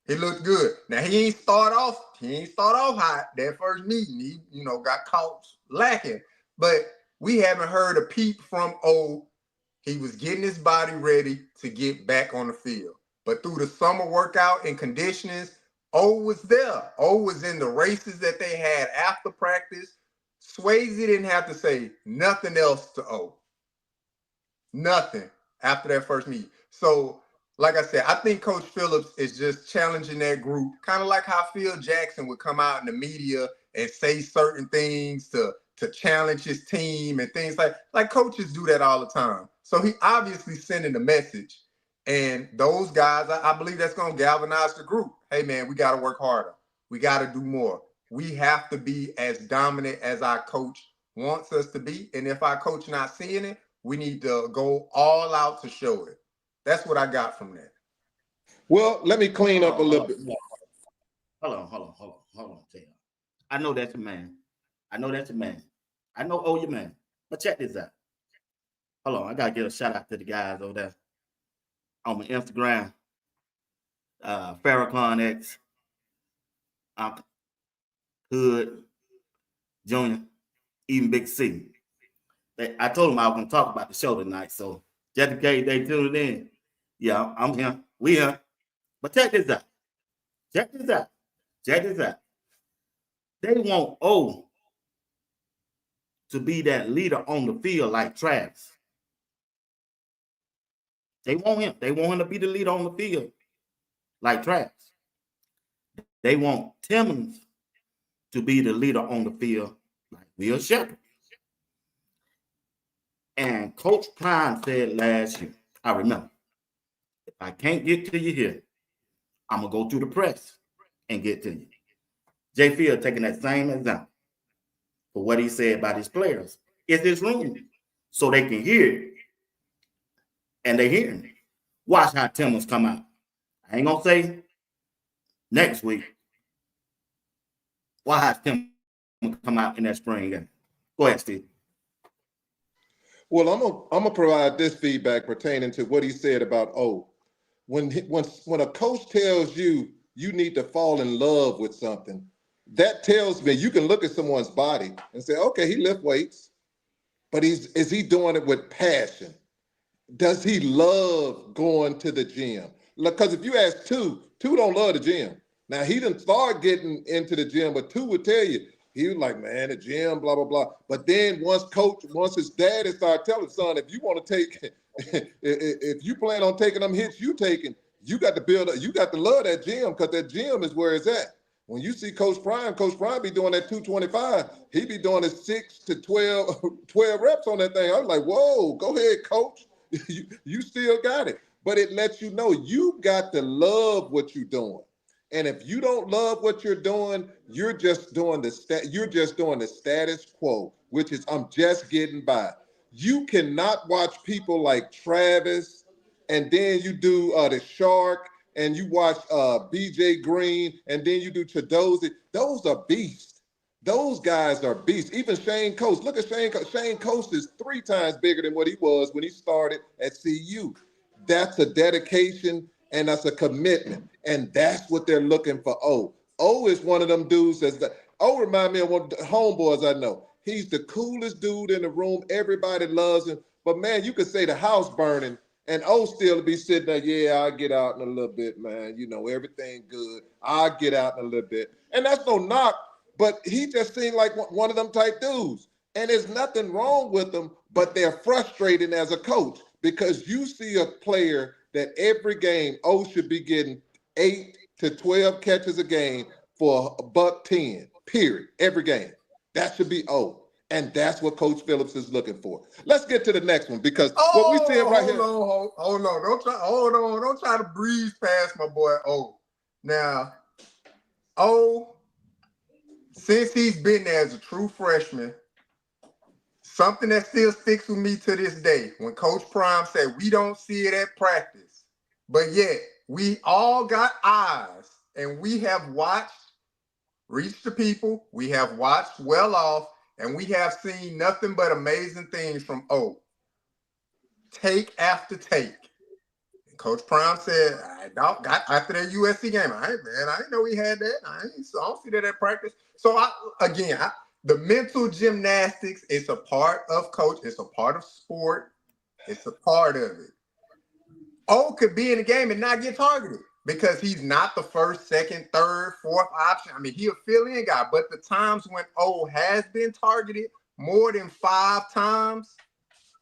Speaker 5: He looked good. Now he ain't start off hot that first meeting. He, got caught lacking. But we haven't heard a peep from O. He was getting his body ready to get back on the field. But through the summer workout and conditionings, O was there. O was in the races that they had after practice. Swayze didn't have to say nothing else to O. Nothing after that first meet. So, like I said, I think Coach Phillips is just challenging that group, kind of like how Phil Jackson would come out in the media and say certain things to challenge his team and things like coaches do that all the time. So he obviously sending a message. And those guys, I believe that's going to galvanize the group. Hey, man, we got to work harder. We got to do more. We have to be as dominant as our coach wants us to be. And if our coach not seeing it, we need to go all out to show it. That's what I got from that.
Speaker 4: Well, let me clean up a little bit.
Speaker 2: Hold on, Taylor. I know that's a man. I know oh, your man. But check this out. Hold on, I gotta give a shout out to the guys over there on my Instagram. Farrakhan X, Hood, Junior, even Big C. I told them I was gonna talk about the show tonight, so just in case they tuned in, yeah, I'm here. We here. But check this out. They want O to be that leader on the field like Travis. They want him. They want him to be the leader on the field like Travis. They want Timmons to be the leader on the field like Will Shepherd. And Coach Prime said last year, I remember, if I can't get to you here, I'm going to go through the press and get to you. Jay Field taking that same example for what he said about his players. It's his room so they can hear it. And they hearing it. Watch how Timmons come out. I ain't going to say next week. Watch how Timmons come out in that spring game. Go ahead, Steve.
Speaker 4: Well, I'm gonna provide this feedback pertaining to what he said about O. When a coach tells you need to fall in love with something, that tells me you can look at someone's body and say, okay, he lift weights, but is he doing it with passion? Does he love going to the gym? Because if you ask two don't love the gym. Now, he didn't start getting into the gym, but two would tell you, he was like, man, the gym, blah, blah, blah. But then once his daddy started telling him, son, if you want to take, if you plan on taking them hits you taking, you got to love that gym, because that gym is where it's at. When you see Coach Prime be doing that 225, he be doing his 6 to 12 reps on that thing. I was like, whoa, go ahead, coach. you still got it. But it lets you know you got to love what you're doing. And if you don't love what you're doing, you're just doing the status quo, which is I'm just getting by. You cannot watch people like Travis, and then you do the Shark, and you watch BJ Green, and then you do Chidozie. Those are beasts. Those guys are beasts. Even Shane Coast. Look at Shane Coast. Shane Coast is 3 times bigger than what he was when he started at CU. That's a dedication, and that's a commitment. And that's what they're looking for. O is one of them dudes O remind me of one of the homeboys I know. He's the coolest dude in the room. Everybody loves him. But man, you could say the house burning, and O still be sitting there, yeah, I'll get out in a little bit, man. You know, everything good. I'll get out in a little bit. And that's no knock, but he just seemed like one of them type dudes. And there's nothing wrong with them, but they're frustrating as a coach, because you see a player that every game, O should be getting 8 to 12 catches a game for $110, period, every game. That should be O. And that's what Coach Phillips is looking for. Let's get to the next one, because what we see right here.
Speaker 5: Hold on. Don't try to breeze past my boy O. Now, O, since he's been there as a true freshman, something that still sticks with me to this day, when Coach Prime said we don't see it at practice, but yet we all got eyes, and we have watched Reach the People, we have watched Well Off, and we have seen nothing but amazing things from O. Take after take. And Coach Prime said, after that USC game, I didn't know he had that. I don't see that at practice. So, the mental gymnastics, it's a part of coach. It's a part of sport. It's a part of it. O could be in the game and not get targeted because he's not the first, second, third, fourth option. I mean, he'll fill in guy. But the times when O has been targeted more than 5 times,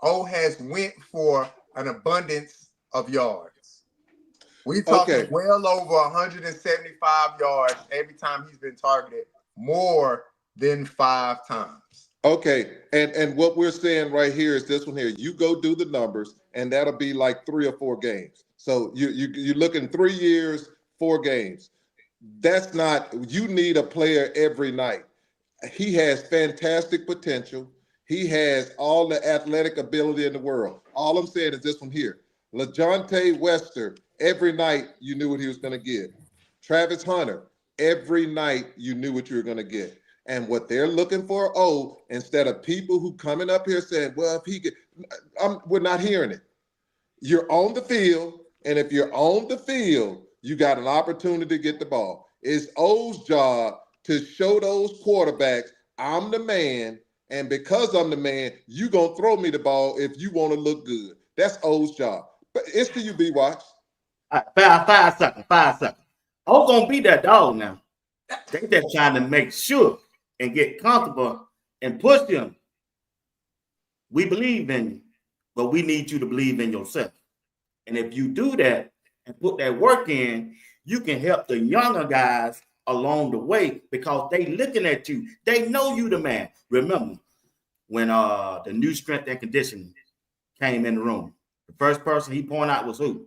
Speaker 5: O has went for an abundance of yards. We talking well over 175 yards every time he's been targeted, more than 5 times.
Speaker 4: Okay, and what we're saying right here is this one here. You go do the numbers, and that'll be like 3 or 4 games. So you're looking 3 years, 4 games. That's not, you need a player every night. He has fantastic potential. He has all the athletic ability in the world. All I'm saying is this one here. LaJohntay Wester, every night you knew what he was going to get. Travis Hunter, every night you knew what you were going to get. And what they're looking for, instead of people who coming up here saying, well, if he could, we're not hearing it. You're on the field, and if you're on the field, you got an opportunity to get the ball. It's O's job to show those quarterbacks, I'm the man, and because I'm the man, you're going to throw me the ball if you want to look good. That's O's job. But it's to you, BWatts.
Speaker 2: All right, 5 seconds. O's going to be that dog now. They just trying to make sure and get comfortable and push him. We believe in you, but we need you to believe in yourself. And if you do that and put that work in, you can help the younger guys along the way because they looking at you. They know you the man. Remember, when the new strength and conditioning came in the room, the first person he pointed out was who?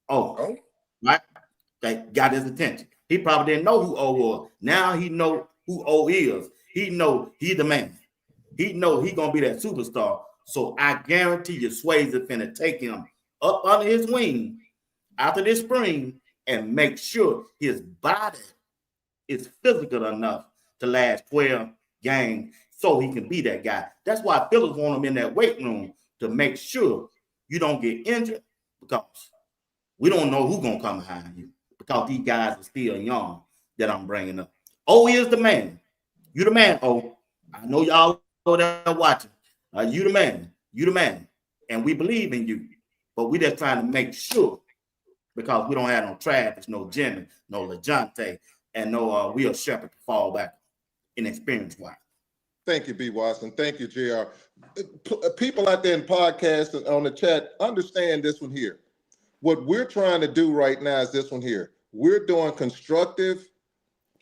Speaker 2: O. Right? That got his attention. He probably didn't know who O was. Now he know who O is. He know he the man. He know he gonna be that superstar. So I guarantee you, Swayze is finna take him up under his wing after this spring and make sure his body is physical enough to last 12 games so he can be that guy. That's why Phillips want him in that weight room to make sure you don't get injured because we don't know who's gonna come behind you because these guys are still young that I'm bringing up. O is the man. You the man, O. I know y'all over there watching. You the man. You the man. And we believe in you. But we just trying to make sure because we don't have no Travis, no Jimmy, no LaJohntay. and know Will Shepherd to fall back in experience-wise.
Speaker 4: Thank you, BWatts, and thank you, JR. People out there in podcasts and on the chat, understand this one here. What we're trying to do right now is this one here. We're doing constructive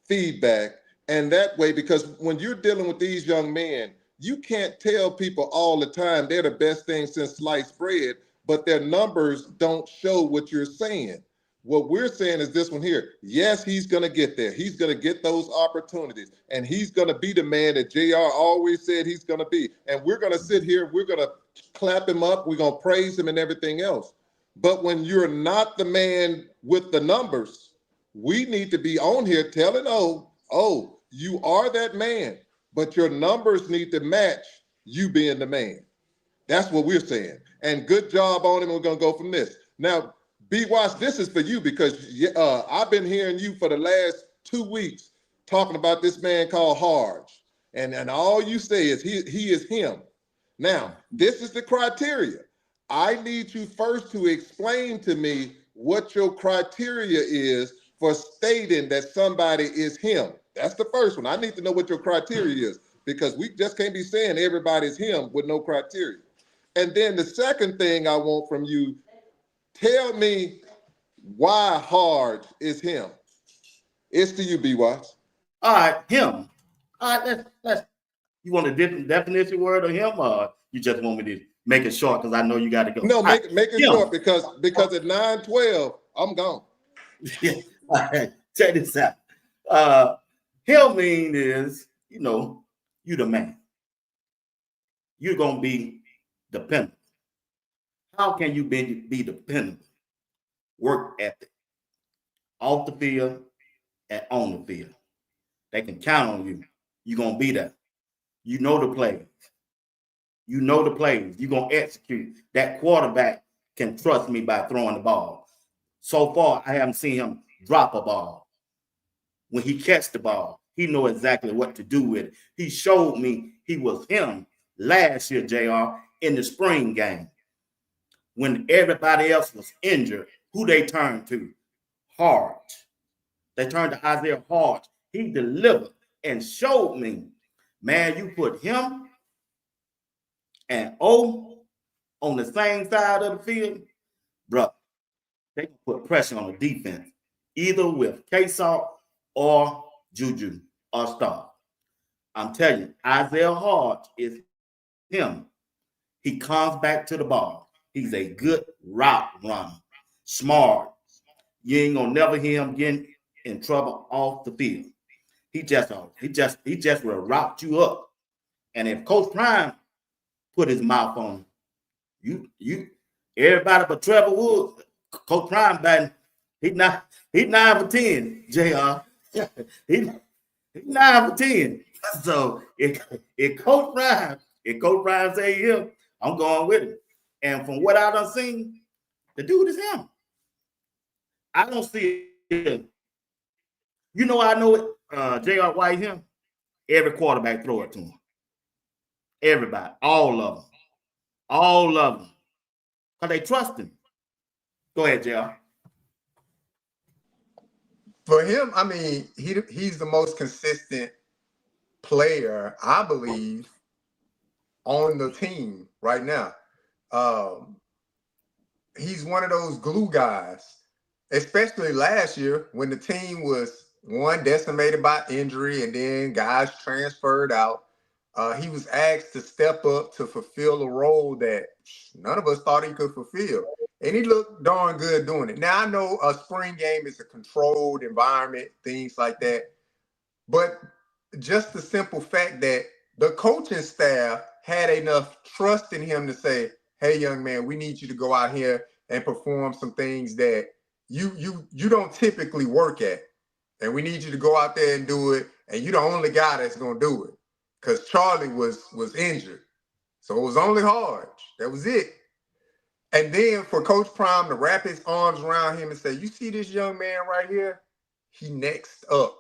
Speaker 4: feedback, and that way, because when you're dealing with these young men, you can't tell people all the time they're the best thing since sliced bread, but their numbers don't show what you're saying. What we're saying is this one here. Yes, he's going to get there. He's going to get those opportunities, and he's going to be the man that JR always said he's going to be. And we're going to sit here, we're going to clap him up, we're going to praise him and everything else. But when you're not the man with the numbers, we need to be on here telling, oh, you are that man, but your numbers need to match you being the man. That's what we're saying. And good job on him. We're going to go from this. Now, BWatts, this is for you because I've been hearing you for the last 2 weeks talking about this man called Harge. And all you say is he is him. Now, this is the criteria. I need you first to explain to me what your criteria is for stating that somebody is him. That's the first one. I need to know what your criteria is because we just can't be saying everybody's him with no criteria. And then the second thing I want from you, tell me why Harge is him. It's to you, BWatts.
Speaker 2: All right, him. All right, let's. You want a different definition word of him, or you just want me to make it short because I know you got to go?
Speaker 4: No, make it
Speaker 2: him.
Speaker 4: short because at 9:12 I'm gone.
Speaker 2: Yeah. All right, check this out. Him mean is you the man. You're gonna be dependable. How can you be dependable? Work ethic, off the field and on the field. They can count on you. You're going to be there. You know the plays. You're going to execute. That quarterback can trust me by throwing the ball. So far, I haven't seen him drop a ball. When he catch the ball, he know exactly what to do with it. He showed me he was him last year, JR, in the spring game. When everybody else was injured, who they turned to? Harge. They turned to Isaiah Harge. He delivered and showed me, man, you put him and O on the same side of the field, bro, they can put pressure on the defense, either with K-Salt or Juju or Star. I'm telling you, Isaiah Harge is him. He comes back to the ball. He's a good route runner, smart. You ain't gonna never hear him getting in trouble off the field. He just will route you up. And if Coach Prime put his mouth on you, everybody but Trevor Woods, Coach Prime batting, he's 9 for 10, JR. He's 9 for 10. So if Coach Prime say him, I'm going with him. And from what I done seen, the dude is him. I don't see it. I know it, JR White him. Every quarterback throw it to him. Everybody, all of them. Because they trust him. Go ahead, JR.
Speaker 5: For him, I mean, he's the most consistent player, I believe, on the team right now. He's one of those glue guys, especially last year when the team was decimated by injury and then guys transferred out. He was asked to step up to fulfill a role that none of us thought he could fulfill. And he looked darn good doing it. Now, I know a spring game is a controlled environment, things like that. But just the simple fact that the coaching staff had enough trust in him to say, hey, young man, we need you to go out here and perform some things that you don't typically work at. And we need you to go out there and do it. And you're the only guy that's going to do it. Because Charlie was injured. So it was only Harge. That was it. And then for Coach Prime to wrap his arms around him and say, you see this young man right here? He next up.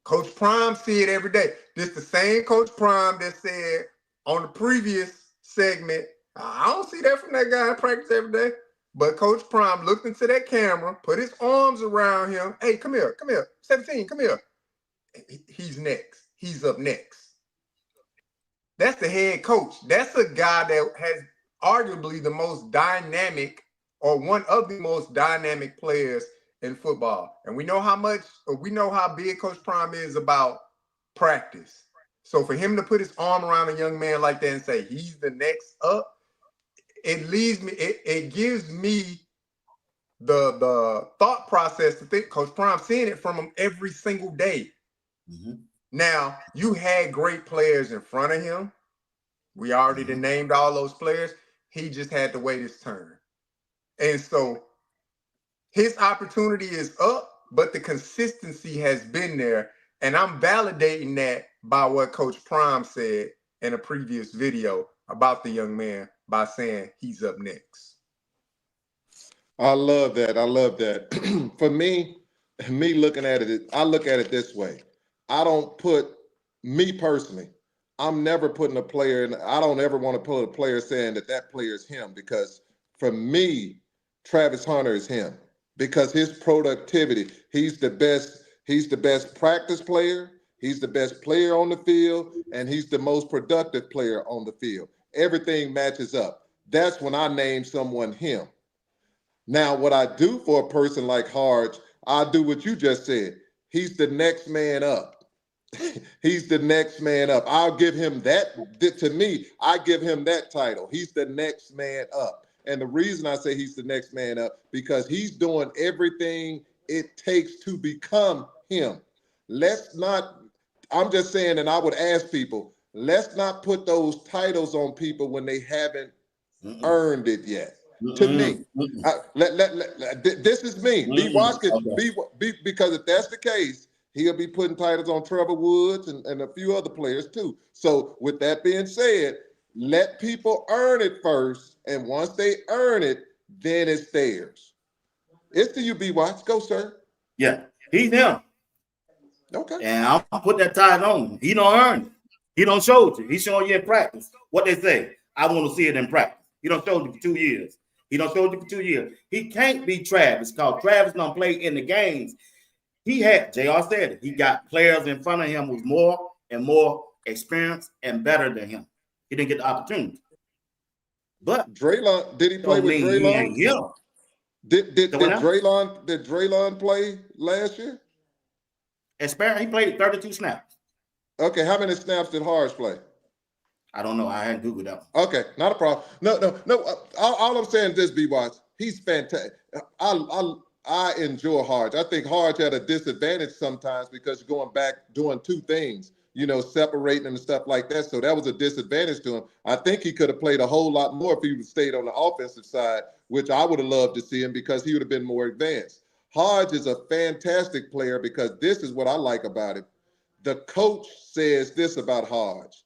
Speaker 5: Coach Prime see it every day. This the same Coach Prime that said on the previous segment, I don't see that from that guy in practice every day. But Coach Prime looked into that camera, put his arms around him. Hey, come here. 17, come here. He's next. He's up next. That's the head coach. That's a guy that has arguably the most dynamic, or one of the most dynamic players in football. And we know how big Coach Prime is about practice. So for him to put his arm around a young man like that and say he's the next up, it gives me the thought process to think Coach Prime seeing it from him every single day. Mm-hmm. Now, you had great players in front of him. We already named all those players. He just had to wait his turn. And so his opportunity is up, but the consistency has been there. And I'm validating that by what Coach Prime said in a previous video about the young man by saying he's up next.
Speaker 4: I love that. I love that. For me looking at it, I look at it this way. I don't put, me personally, I'm never putting a player in, I don't ever want to put a player saying that player is him, because for me, Travis Hunter is him, because his productivity, he's the best practice player, he's the best player on the field, and he's the most productive player on the field. Everything matches up. That's when I name someone him. Now, what I do for a person like Harge, I do what you just said. He's the next man up. He's the next man up. I'll give him that. To me, I give him that title. He's the next man up. And the reason I say he's the next man up, because he's doing everything it takes to become him. Let's not, I'm just saying, and I would ask people, let's not put those titles on people when they haven't earned it yet. To me, this is me. BWatts, because if that's the case, he'll be putting titles on Trevor Woods and a few other players too. So with that being said, let people earn it first, and once they earn it, then it's theirs. It's to you, BWatts. Go, sir.
Speaker 2: Yeah, he's him.
Speaker 4: Okay.
Speaker 2: And I'll put that title on him. He don't earn it. He don't show it to you. He's showing you in practice. What they say, I want to see it in practice. He don't show you for 2 years. He don't show you for 2 years. He can't be Travis, because Travis don't play in the games. He had, JR said it, he got players in front of him with more and more experience and better than him. He didn't get the opportunity. But
Speaker 4: Draylon, did he play with Draylon?
Speaker 2: Yeah.
Speaker 4: Did Draylon play last year?
Speaker 2: He played 32 snaps.
Speaker 4: Okay, how many snaps did Harge play?
Speaker 2: I don't know. I hadn't Googled that one.
Speaker 4: Okay, not a problem. No. All I'm saying is this, BWatts, he's fantastic. I enjoy Harge. I think Harge had a disadvantage sometimes because you're going back doing two things, separating and stuff like that. So that was a disadvantage to him. I think he could have played a whole lot more if he would have stayed on the offensive side, which I would have loved to see him, because he would have been more advanced. Harge is a fantastic player, because this is what I like about him. The coach says this about Harge.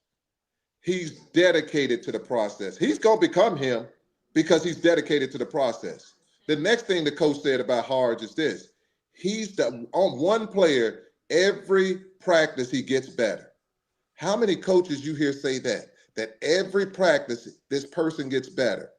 Speaker 4: He's dedicated to the process. He's going to become him because he's dedicated to the process. The next thing the coach said about Harge is this. He's on one player, every practice he gets better. How many coaches you hear say that every practice this person gets better?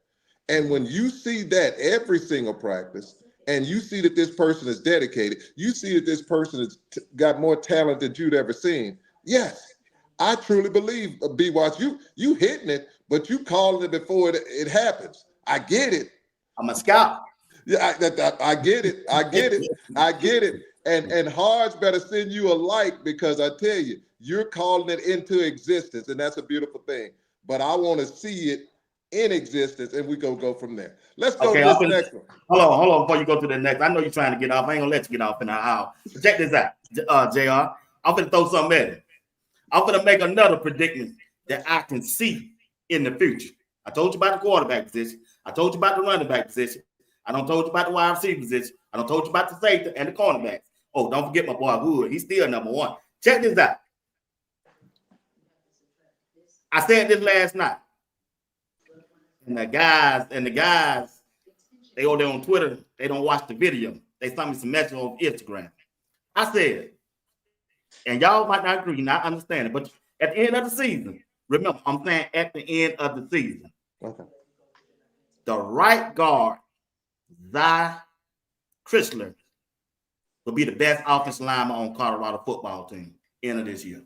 Speaker 4: And when you see that every single practice, and you see that this person is dedicated, you see that this person has got more talent than you'd ever seen. Yes, I truly believe, BWatts, you hitting it, but you calling it before it happens. I get it.
Speaker 2: I'm a scout.
Speaker 4: Yeah, I get it. I get it. And Harge better send you a like, because I tell you, you're calling it into existence, and that's a beautiful thing. But I want to see it in existence, and we're going to go from there. Let's go to this next one.
Speaker 2: Hold on, before you go to the next. I know you're trying to get off. I ain't going to let you get off in an hour. Check this out, JR. I'm going to throw something at it. I'm going to make another prediction that I can see in the future. I told you about the quarterback position. I told you about the running back position. I don't told you about the wide receiver position. I don't told you about the safety and the cornerbacks. Oh, don't forget my boy Wood. He's still number one. Check this out. I said this last night. And the guys, they go there on Twitter. They don't watch the video. They sent me some messages on Instagram. I said, and y'all might not agree, not understand it, but at the end of the season, remember, I'm saying at the end of the season,
Speaker 4: okay,
Speaker 2: the right guard Zy Chrysler will be the best offensive lineman on Colorado football team end of this year.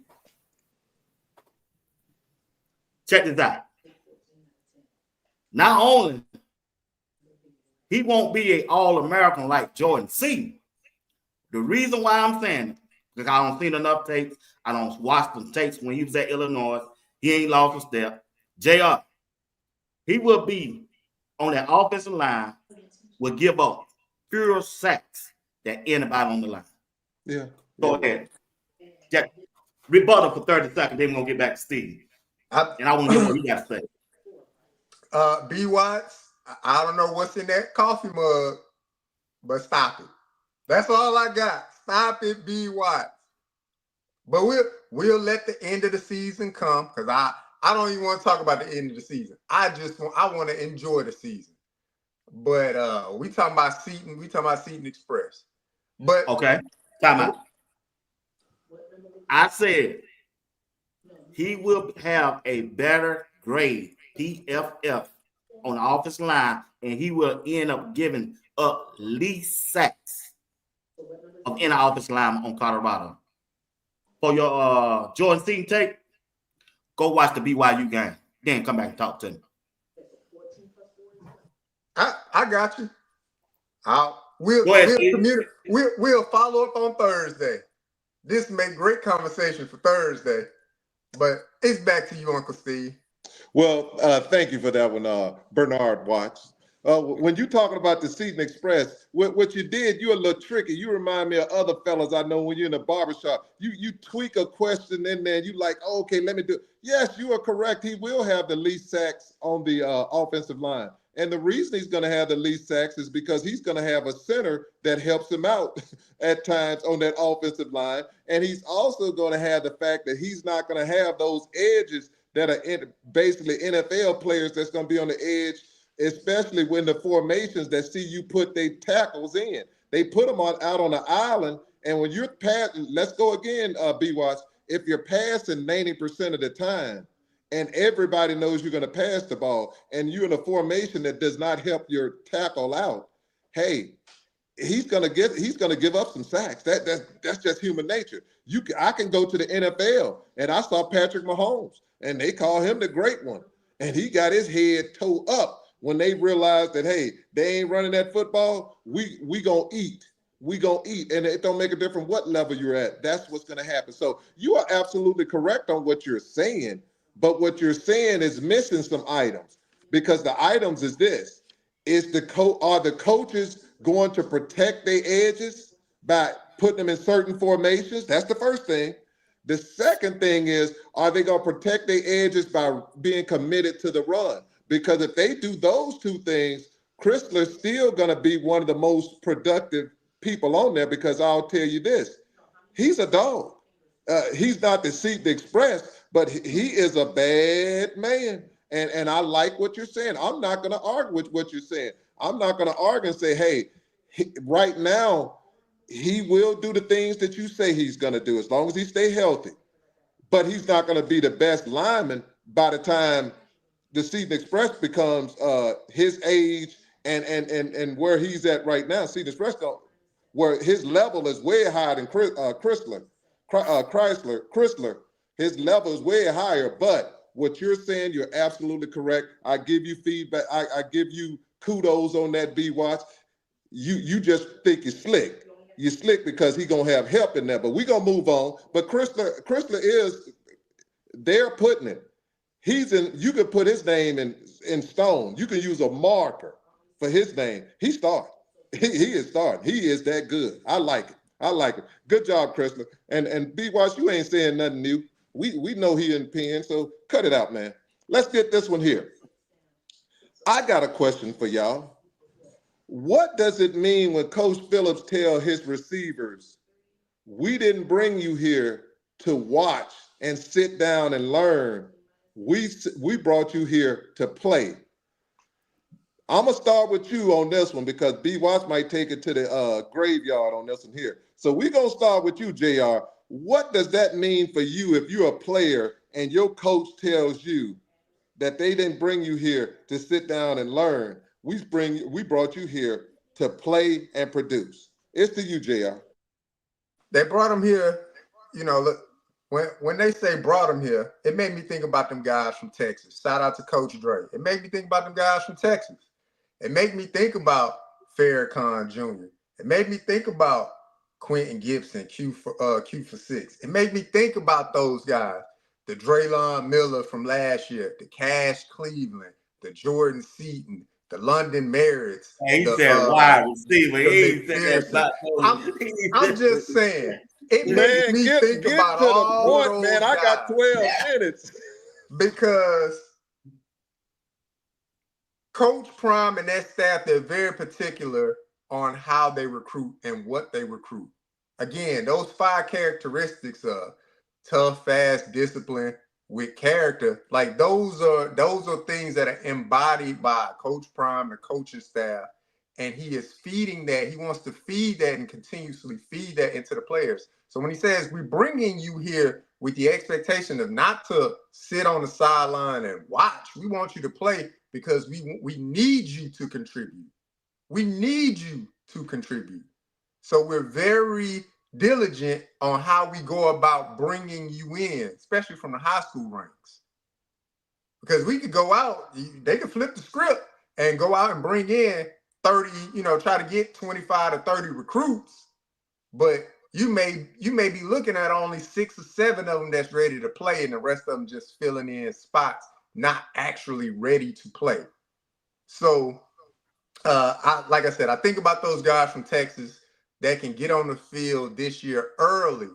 Speaker 2: Check this out. Not only he won't be an All-American like Jordan C. The reason why I'm saying it, because I don't seen enough tapes. I don't watch the tapes when he was at Illinois. He ain't lost a step. JR, he will be on that offensive line, will give up fewer sacks than anybody on the line.
Speaker 4: Yeah.
Speaker 2: Go ahead. Jack, rebuttal for 30 seconds, then we're going to get back to Steve. And I want to hear what he got to say.
Speaker 5: BWatts, I don't know what's in that coffee mug, but stop it. That's all I got. Stop it, BWatts. But we'll let the end of the season come, because I don't even want to talk about the end of the season. I want to enjoy the season. But we talking about Seton Express. But
Speaker 2: okay, time out. I said he will have a better grade, PFF, on the offensive line, and he will end up giving up least sacks of any offensive line on Colorado. For your Jordan Seaton tape, go watch the BYU game. Then come back and talk to me.
Speaker 5: I got you. We'll follow up on Thursday. This made great conversation for Thursday. But it's back to you, Uncle Steve.
Speaker 4: Well, thank you for that one, Bernard Watts. When you're talking about the Seton Express, what you did, you're a little tricky. You remind me of other fellas I know when you're in a barbershop. You tweak a question in there, and you like, oh, okay, let me do it. Yes, you are correct. He will have the least sacks on the offensive line. And the reason he's going to have the least sacks is because he's going to have a center that helps him out at times on that offensive line. And he's also going to have the fact that he's not going to have those edges that are basically NFL players that's going to be on the edge, especially when the formations that see you put their tackles in. They put them out on the island, and when you're passing, let's go again, BWatts, if you're passing 90% of the time, and everybody knows you're going to pass the ball, and you're in a formation that does not help your tackle out, hey, he's going to give up some sacks. That's just human nature. I can go to the NFL, and I saw Patrick Mahomes, and they call him the great one, and he got his head toe up when they realized that, hey, they ain't running that football. We gonna eat. We gonna eat, and it don't make a difference what level you're at. That's what's going to happen. So you are absolutely correct on what you're saying. But what you're saying is missing some items, because the items is this: are the coaches going to protect their edges by putting them in certain formations? That's the first thing. The second thing is, are they going to protect their edges by being committed to the run? Because if they do those two things, Chrysler's still going to be one of the most productive people on there, because I'll tell you this: he's a dog. He's not the Seton Express, but he is a bad man. And I like what you're saying. I'm not going to argue with what you're saying. I'm not going to argue and say, hey, right now, he will do the things that you say he's going to do as long as he stay healthy. But he's not going to be the best lineman by the time the Seton Express becomes his age and where he's at right now. Seton Express, where his level is way higher than Chrysler. His level is way higher. But what you're saying, you're absolutely correct. I give you feedback. I give you kudos on that, BWatts. You just think you're slick. You're slick because he's gonna have help in there. But we're gonna move on. But Chrysler is, they're putting it. You could put his name in stone. You can use a marker for his name. He's starting. He is starting. He is that good. I like it. Good job, Chrysler. And BWatts, you ain't saying nothing new. We know he in pen, so cut it out, man. Let's get this one here. I got a question for y'all. What does it mean when Coach Phillips tell his receivers, we didn't bring you here to watch and sit down and learn. We brought you here to play. I'm going to start with you on this one, because BWatts might take it to the graveyard on this one here. So we're going to start with you, JR. What does that mean for you if you're a player and your coach tells you that they didn't bring you here to sit down and learn? We brought you here to play and produce? It's to you, JR.
Speaker 5: They brought him here, look, when they say brought him here, it made me think about them guys from Texas. Shout out to Coach Dre. It made me think about them guys from Texas. It made me think about Farrakhan Jr. It made me think about Quentin Gibson, Q for 6. It made me think about those guys. The Draylon Miller from last year, the Cash Cleveland, the Jordan Seaton, the London Merritts.
Speaker 2: He said wide receiver. He
Speaker 5: the
Speaker 2: said that
Speaker 5: I'm just saying. It makes
Speaker 4: Man,
Speaker 5: me
Speaker 4: get
Speaker 5: think
Speaker 4: to
Speaker 5: about
Speaker 4: the
Speaker 5: all
Speaker 4: point,
Speaker 5: those
Speaker 4: man. I got
Speaker 5: guys.
Speaker 4: 12 minutes.
Speaker 5: Because Coach Prime and that staff, they're very particular on how they recruit and what they recruit. Again, those 5 characteristics of tough, fast, discipline with character, like those are things that are embodied by Coach Prime and coaching staff. And he is feeding that. He wants to feed that and continuously feed that into the players. So when he says we're bringing you here with the expectation of not to sit on the sideline and watch, we want you to play because we need you to contribute. We need you to contribute. So we're very diligent on how we go about bringing you in, especially from the high school ranks. Because we could go out, they could flip the script and go out and bring in 30, try to get 25 to 30 recruits, but you may be looking at only 6 or 7 of them that's ready to play, and the rest of them just filling in spots, not actually ready to play. So, like I said, I think about those guys from Texas that can get on the field this year early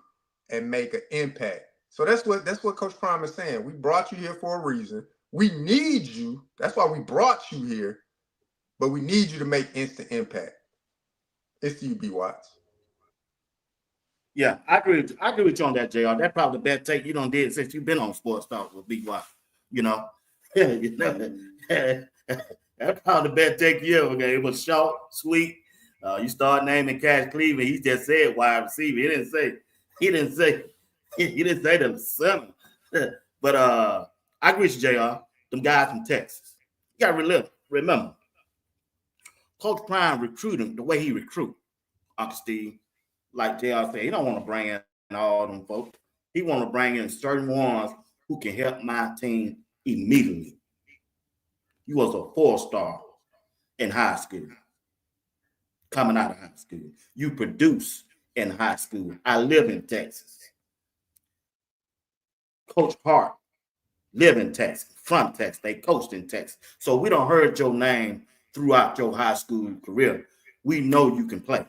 Speaker 5: and make an impact. So that's what Coach Prime is saying. We brought you here for a reason. We need you. That's why we brought you here. But we need you to make instant impact. It's to you, BWatts.
Speaker 2: Yeah, I agree with you on that, JR. That's probably the best take you done did since you've been on Sports Talk with BWatts. That's probably the best take you ever gave. It was short, sweet. You start naming Cash Cleveland. He just said wide receiver. He didn't say them seven. But I agree with you, JR. Them guys from Texas. You gotta remember. Coach Prime recruiting the way he recruit, Uncle Steve, like JR said, he don't want to bring in all them folks. He want to bring in certain ones who can help my team immediately. You was a 4-star in high school, coming out of high school. You produce in high school. I live in Texas. Coach Hart live in Texas, from Texas. They coached in Texas. So we don't heard your name throughout your high school career. We know you can play.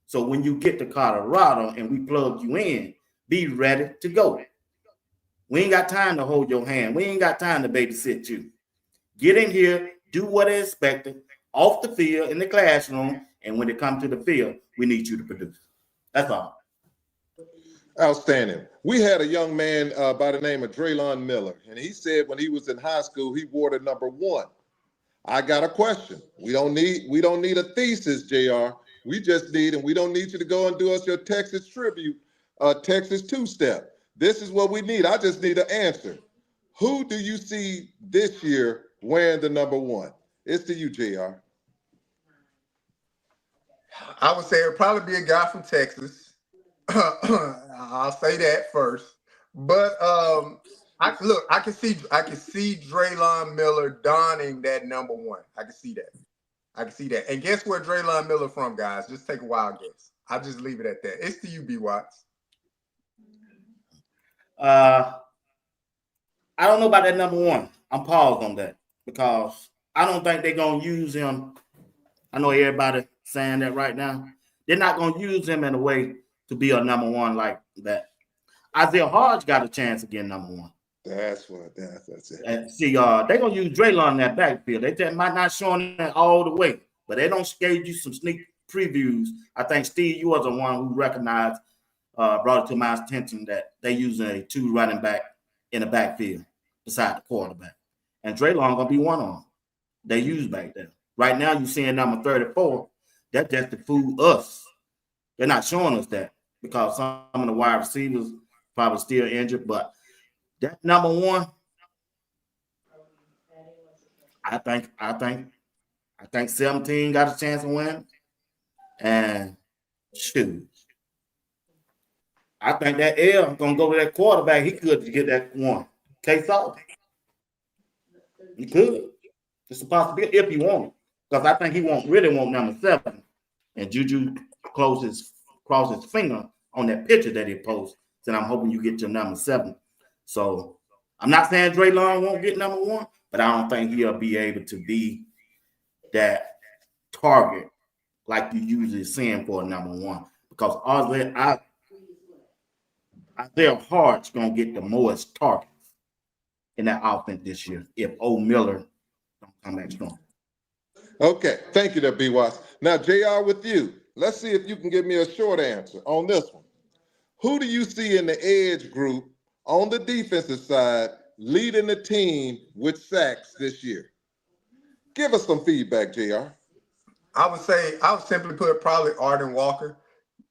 Speaker 2: So when you get to Colorado and we plug you in, be ready to go. We ain't got time to hold your hand. We ain't got time to babysit you. Get in here, do what is expected, off the field, in the classroom, and when it comes to the field, we need you to produce. That's all.
Speaker 4: Outstanding. We had a young man by the name of Draylon Miller, and he said when he was in high school, he wore the number 1. I got a question. We don't need a thesis, JR. We just need, and we don't need you to go and do us your Texas tribute, Texas 2-step. This is what we need. I just need an answer. Who do you see this year wearing the number 1? It's to you, JR.
Speaker 5: I would say it'll probably be a guy from Texas. I'll say that first. But I can see Draylon Miller donning that number 1. I can see that. And guess where Draylon Miller from, guys? Just take a wild guess. I'll just leave it at that. It's to you, BWatts.
Speaker 2: I don't know about that number 1. I'm paused on that because I don't think they're going to use him. I know everybody saying that right now. They're not going to use him in a way to be a number 1 like that. Isaiah Hodge got a chance again, number 1.
Speaker 4: That's it.
Speaker 2: And see, they're going to use Draylon in that backfield. They just might not show him that all the way, but they don't gave you some sneak previews. I think, Steve, you was the one who recognized, brought it to my attention that they using a 2 running back in the backfield beside the quarterback. And Draylon going to be one of them they use back there. Right now, you're seeing number 34. That's just to fool us. They're not showing us that because some of the wide receivers probably still injured, but that number 1, I think I think 17 got a chance to win. And shoot, I think that L gonna go to that quarterback. He could get that one. Case off. He could. It's a possibility if he won't. Because I think he really want number 7. And Juju cross his finger on that picture that he posted. Said, I'm hoping you get your number 7. So I'm not saying Draylon won't get number 1, but I don't think he'll be able to be that target like you usually seeing for a number 1. Because Isaiah Hart's gonna get the most targets in that offense this year if Old Miller don't come back strong.
Speaker 4: Okay, thank you there, BWatts. Now, JR, with you, let's see if you can give me a short answer on this one. Who do you see in the edge group on the defensive side leading the team with sacks this year? Give us some feedback, JR.
Speaker 5: I would simply put probably Arden Walker,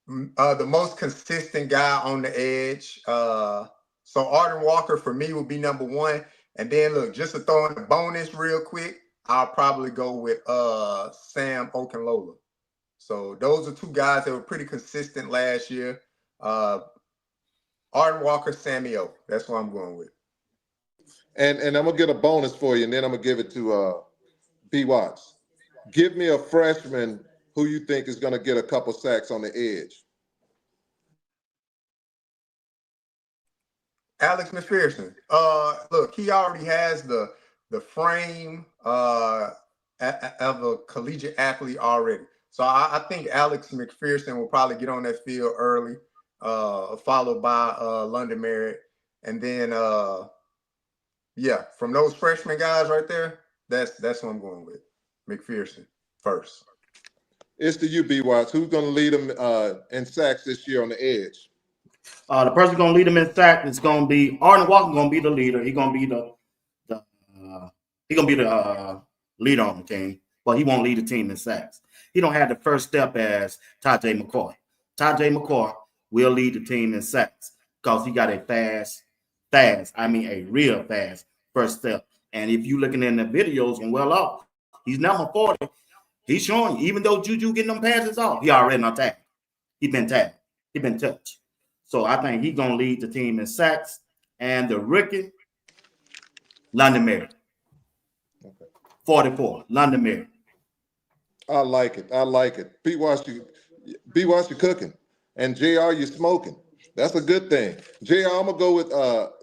Speaker 5: the most consistent guy on the edge. So Arden Walker for me would be number 1. And then look, just to throw in a bonus real quick, I'll probably go with Sam Okunlola. So those are 2 guys that were pretty consistent last year. Arden Walker, Sammy O. That's what I'm going with.
Speaker 4: And I'm gonna get a bonus for you, and then I'm gonna give it to BWatts. Give me a freshman who you think is gonna get a couple sacks on the edge.
Speaker 5: Alex McPherson. Look, he already has the frame of a collegiate athlete already. So I think Alex McPherson will probably get on that field early, followed by London Merritt. And then, from those freshman guys right there, that's what I'm going with. McPherson first.
Speaker 4: It's to you, BWatts. Who's going to lead them in sacks this year on the edge?
Speaker 2: The person going to lead them in sacks is going to be Arden Walker. Going to be the leader. He's going to be the leader on the team, but he won't lead the team in sacks. He don't have the first step as Tajay McCoy. Tajay McCoy will lead the team in sacks because he got a a real fast first step. And if you're looking in the videos on Well Off, he's number 40. He's showing, even though Juju getting them passes off, he already not tagged. He been tagged. He been touched. So I think he's going to lead the team in sacks. And the rookie, London Merritt. 44, London Merritt.
Speaker 4: I like it. BWatts, you cooking. And JR, you smoking. That's a good thing. JR, I'm going to go with,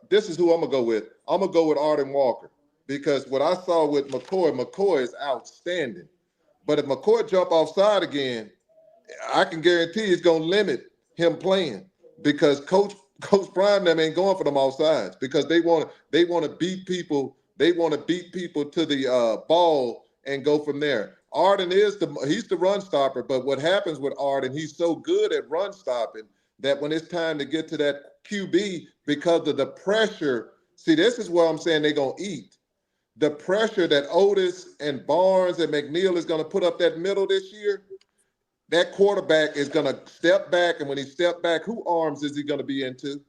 Speaker 4: this is who I'm going to go with. I'm going to go with Arden Walker. Because what I saw with McCoy is outstanding. But if McCoy jump offside again, I can guarantee it's going to limit him playing because Coach Prime them ain't going for them offsides because they want to beat people. They want to beat people to the ball and go from there. Arden he's the run stopper, but what happens with Arden, he's so good at run stopping that when it's time to get to that QB because of the pressure, see, this is where I'm saying they're going to eat. The pressure that Otis and Barnes and McNeil is going to put up that middle this year, that quarterback is going to step back, and when he step back, who arms is he going to be into?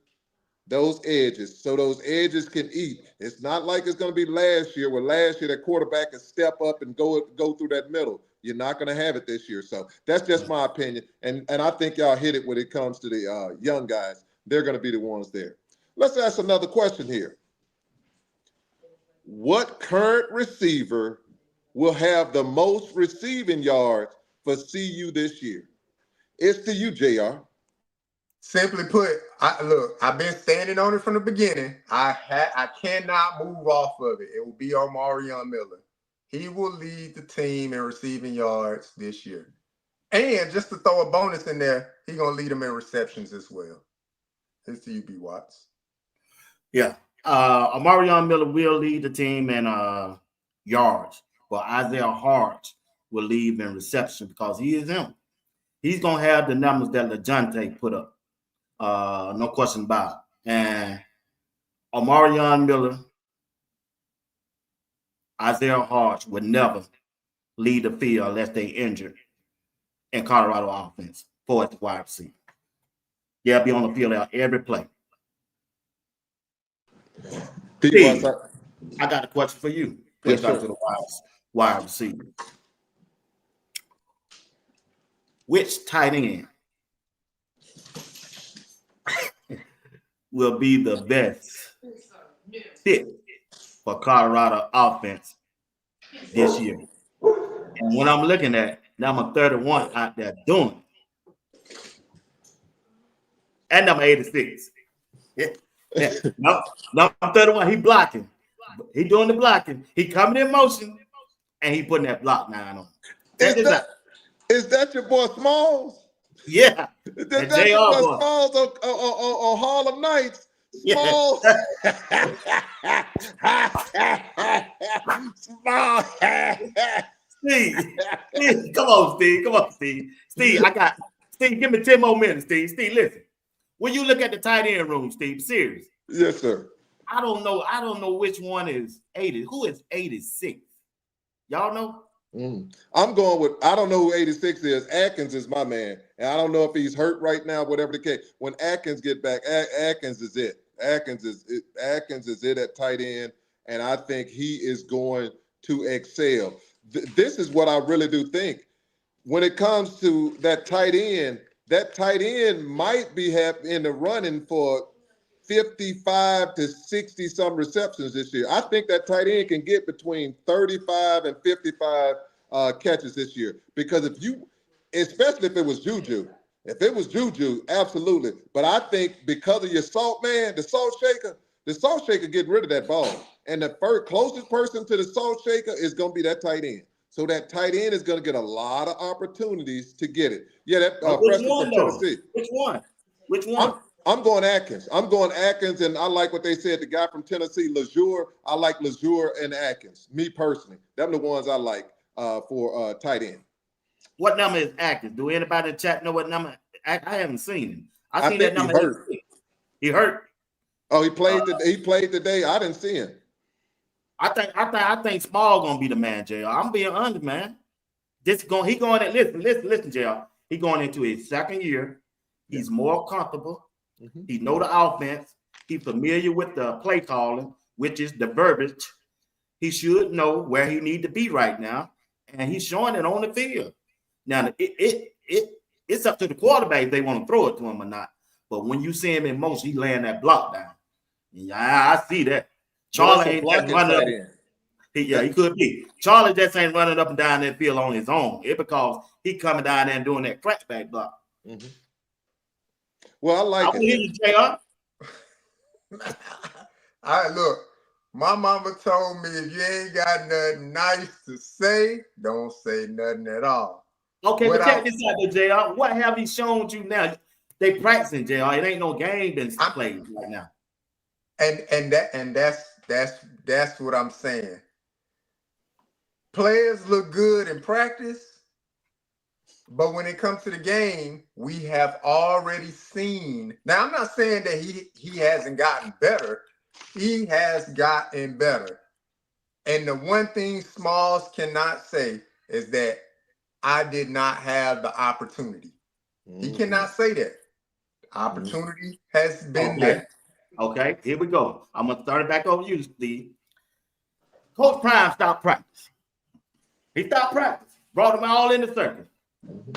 Speaker 4: Those edges. So those edges can eat. It's not like it's going to be last year, where last year that quarterback can step up and go through that middle. You're not going to have it this year. So that's just my opinion. And I think y'all hit it when it comes to the young guys. They're going to be the ones there. Let's ask another question here. What current receiver will have the most receiving yards for CU this year? It's to you, JR.
Speaker 5: Simply put, I've been standing on it from the beginning. I cannot move off of it. It will be Omarion Miller. He will lead the team in receiving yards this year. And just to throw a bonus in there, he's going to lead them in receptions as well. It's to you, BWatts.
Speaker 2: Yeah. Omarion Miller will lead the team in yards, but Isaiah Hart will lead in reception because he is him. He's going to have the numbers that LeJohntay put up. No question about it. And Omarion Miller, Isaiah Hart would never lead the field unless they injured in Colorado offense for its wide receiver. They'll be on the field out every play. Steve, I got a question for you. Please talk to the wide receiver. which tight end will be the best fit for Colorado offense this year? And when I'm looking at number 31 out there doing it, and number 86. Yeah. No, number 31, he blocking. He doing the blocking. He coming in motion, and he putting that block 9 on.
Speaker 4: Is that your boy Smalls?
Speaker 2: Yeah.
Speaker 4: Is that your boy Smalls on Harlem Nights? Smalls. Smalls.
Speaker 2: Steve, come on, Steve. Come on, Steve. Steve, give me 10 more minutes, Steve. Steve, listen. When you look at the tight end room, Steve, serious.
Speaker 4: Yes, sir.
Speaker 2: I don't know which one is 80. Who is 86? Y'all know?
Speaker 4: I'm going with, I don't know who 86 is. Atkins is my man. And I don't know if he's hurt right now, whatever the case. When Atkins get back, Atkins is it. Atkins is it at tight end. And I think he is going to excel. This is what I really do think. When it comes to that tight end might be in the running for 55 to 60 some receptions this year. I think that tight end can get between 35 and 55 catches this year. Because especially if it was Juju. If it was Juju, absolutely. But I think because of your salt man, the salt shaker get rid of that ball. And the closest person to the salt shaker is going to be that tight end. So that tight end is going to get a lot of opportunities to get it. Yeah, that freshman from Tennessee.
Speaker 2: Which one?
Speaker 4: I'm going Atkins. And I like what they said. The guy from Tennessee, LeJour. I like LeJour and Atkins. Me personally, them the ones I like for tight end.
Speaker 2: What number is Atkins? Do anybody in the chat know what number? I haven't seen him. I seen that number. He hurt.
Speaker 4: Oh, he played today. I didn't see him.
Speaker 2: I think Small gonna be the man, JR. I'm being honest, man. Listen, JR. He going into his second year. He's more comfortable. Mm-hmm. He know the offense. He's familiar with the play calling, which is the verbiage. He should know where he need to be right now, and he's showing it on the field. Now it's up to the quarterback if they want to throw it to him or not. But when you see him in motion, he laying that block down. Yeah, I see that. Charlie ain't running up. He could be. Charlie just ain't running up and down that field on his own. It's because he coming down there and doing that crackback block.
Speaker 4: Mm-hmm. Well, I like it.
Speaker 2: You, JR.
Speaker 5: Look, my mama told me if you ain't got nothing nice to say, don't say nothing at all.
Speaker 2: Okay, but check this out, JR. What have he shown you now? They practicing, JR. It ain't no game been played right now.
Speaker 5: And that's what I'm saying. Players look good in practice, but when it comes to the game, we have already seen. Now, I'm not saying that he hasn't gotten better. He has gotten better. And the one thing Smalls cannot say is that I did not have the opportunity. Mm-hmm. He cannot say that. Opportunity has been there.
Speaker 2: Okay, here we go. I'm going to start it back over to you, Steve. Coach Prime stopped practice. He stopped practice. Brought them all in the circle. Mm-hmm.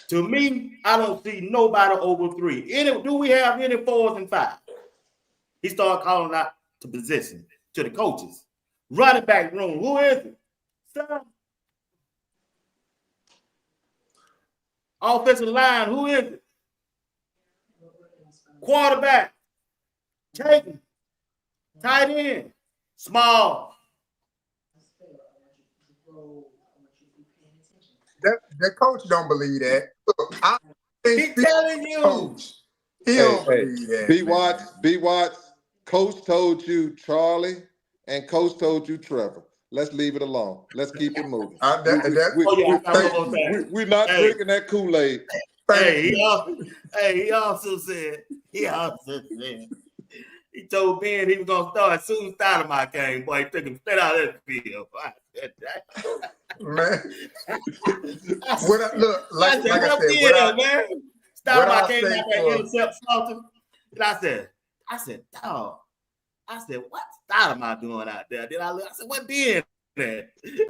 Speaker 2: To me, I don't see nobody over 3. Do we have any 4s and 5s? He started calling out to position, to the coaches. Running back room, who is it? Sir. Offensive line, who is it? Quarterback. Taken. Tight end. Small.
Speaker 5: That coach don't believe that. Look, I think
Speaker 2: he's telling you.
Speaker 5: Coach, he don't believe that.
Speaker 4: BWatts, coach told you Charlie, and coach told you Trevor. Let's leave it alone. Let's keep it moving. We're not drinking that Kool-Aid.
Speaker 2: He also said, he told Ben he was gonna start as soon as Stoudemire came. Boy, he took him straight out of the field.
Speaker 5: Man, like I said,
Speaker 2: Stoudemire came out there intercept Slaughter, and I said, dog. I said, what's Stoudemire doing out there? Then I said, what Ben?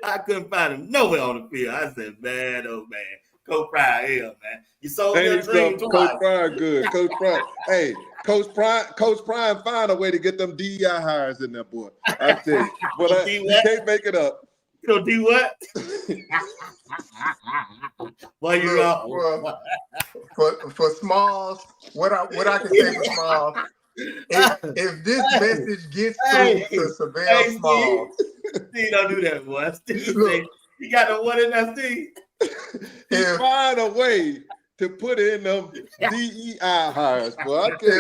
Speaker 2: I couldn't find him nowhere on the field. I said, man, oh man. Coach Pryor, yeah, man. You sold
Speaker 4: Ain't
Speaker 2: your
Speaker 4: he
Speaker 2: dream
Speaker 4: something?
Speaker 2: twice.
Speaker 4: Coach Pryor good. Coach Pryor. Hey, Coach Pryor find a way to get them DEI hires in there, boy. I tell you. But you can't make it up.
Speaker 2: You gonna do what? Well, you
Speaker 5: for Smalls, what I can say for Smalls, if this message gets through to Savelle Smalls,
Speaker 2: Steve, don't do that, boy. Steve, you got the one in there, Steve.
Speaker 4: He find a way to put in them DEI hires, boy. I tell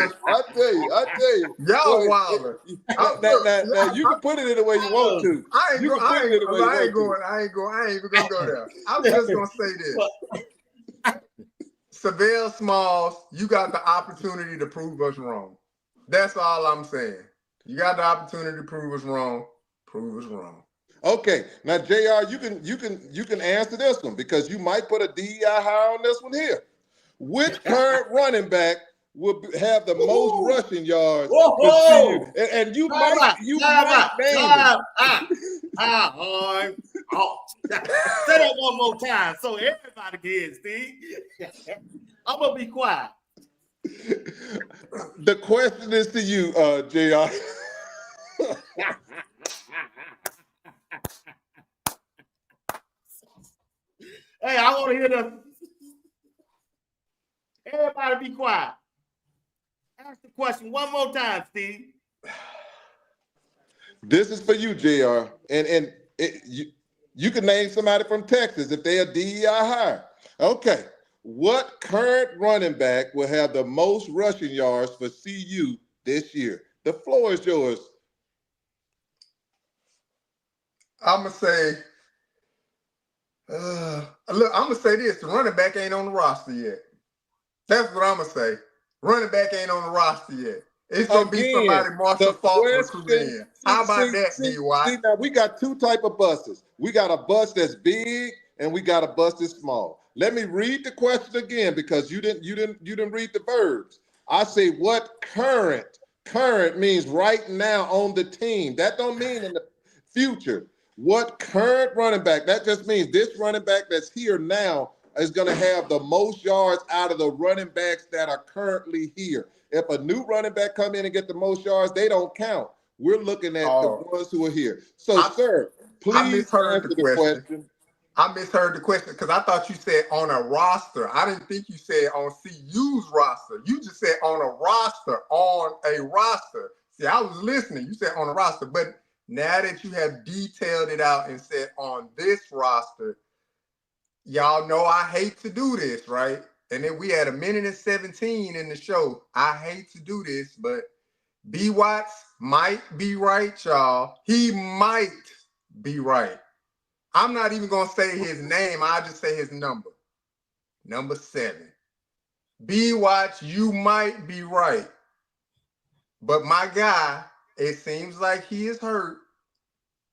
Speaker 4: you.
Speaker 5: Y'all wilder.
Speaker 4: Now you can put it in the way you want to.
Speaker 5: I ain't even gonna go there. I'm just gonna say this. Savelle Smalls, you got the opportunity to prove us wrong. That's all I'm saying. You got the opportunity to prove us wrong. Prove us wrong.
Speaker 4: Okay, now JR, you can answer this one because you might put a DEI hire on this one here. Which current running back will have the most rushing yards for CU? And you might name
Speaker 2: it. Say that one more time so everybody gets, Steve. I'm gonna be quiet.
Speaker 4: The question is to you, JR.
Speaker 2: Hey, I want to hear the. Everybody be quiet. Ask the question one more time, Steve.
Speaker 4: This is for you, JR. And you can name somebody from Texas if they're a DEI hire. Okay. What current running back will have the most rushing yards for CU this year? The floor is yours.
Speaker 5: I'm going to say, look, I'm going to say this. The running back ain't on the roster yet. That's what I'm going to say. Running back ain't on the roster yet. It's going to be somebody Marshall Falk recruited in. How about that, BWatts?
Speaker 4: Now, we got two type of buses. We got a bus that's big and we got a bus that's small. Let me read the question again because you didn't read the verbs. I say what current means right now on the team. That don't mean in the future. What current running back? That just means this running back that's here now is going to have the most yards out of the running backs that are currently here. If a new running back come in and get the most yards, they don't count. We're looking at the ones who are here. So, sir, please answer the question.
Speaker 5: I misheard the question because I thought you said on a roster. I didn't think you said on CU's roster. You just said on a roster, See, I was listening. You said on a roster. But now that you have detailed it out and said on this roster, y'all know I hate to do this, right? And then we had 1:17 in the show. I hate to do this, but BWatts might be right, y'all. He might be right. I'm not even going to say his name. I'll just say his number. Number 7. BWatts, you might be right. But my guy, it seems like he is hurt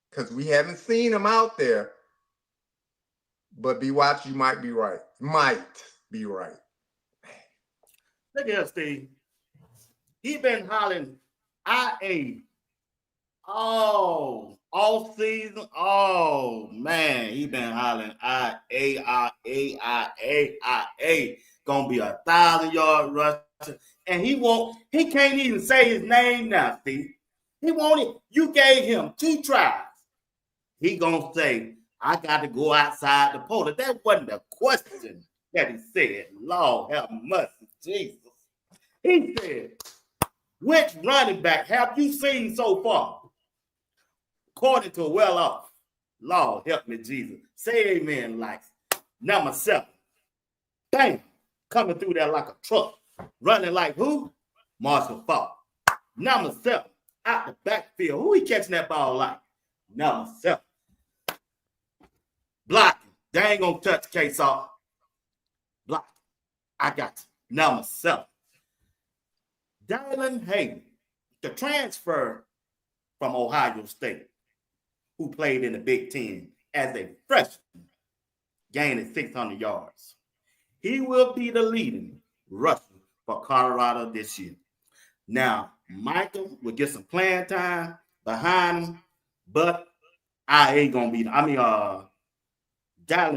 Speaker 5: because we haven't seen him out there. But BWatts, you might be right. Might be right.
Speaker 2: Look at Steve. He been hollering IA all season. Oh man, he been hollering IA. Gonna be 1,000-yard rusher. And he can't even say his name now, Steve. He won't it. You gave him 2 tries. He gonna say, I got to go outside the portal. That wasn't the question that he said. Lord have mercy, Jesus. He said, which running back have you seen so far? According to well-off. Lord help me, Jesus. Say amen like number 7. Bam. Coming through there like a truck. Running like who? Marshall Falk. Number 7. Out the backfield. Who he catching that ball like? Number 7. Blocking. They ain't gonna touch the case off. Blocking. I got you. Number 7. Dylan Hayden, the transfer from Ohio State, who played in the Big Ten as a freshman, gaining 600 yards. He will be the leading rusher for Colorado this year. Now, Michael will get some playing time behind him, but Dylan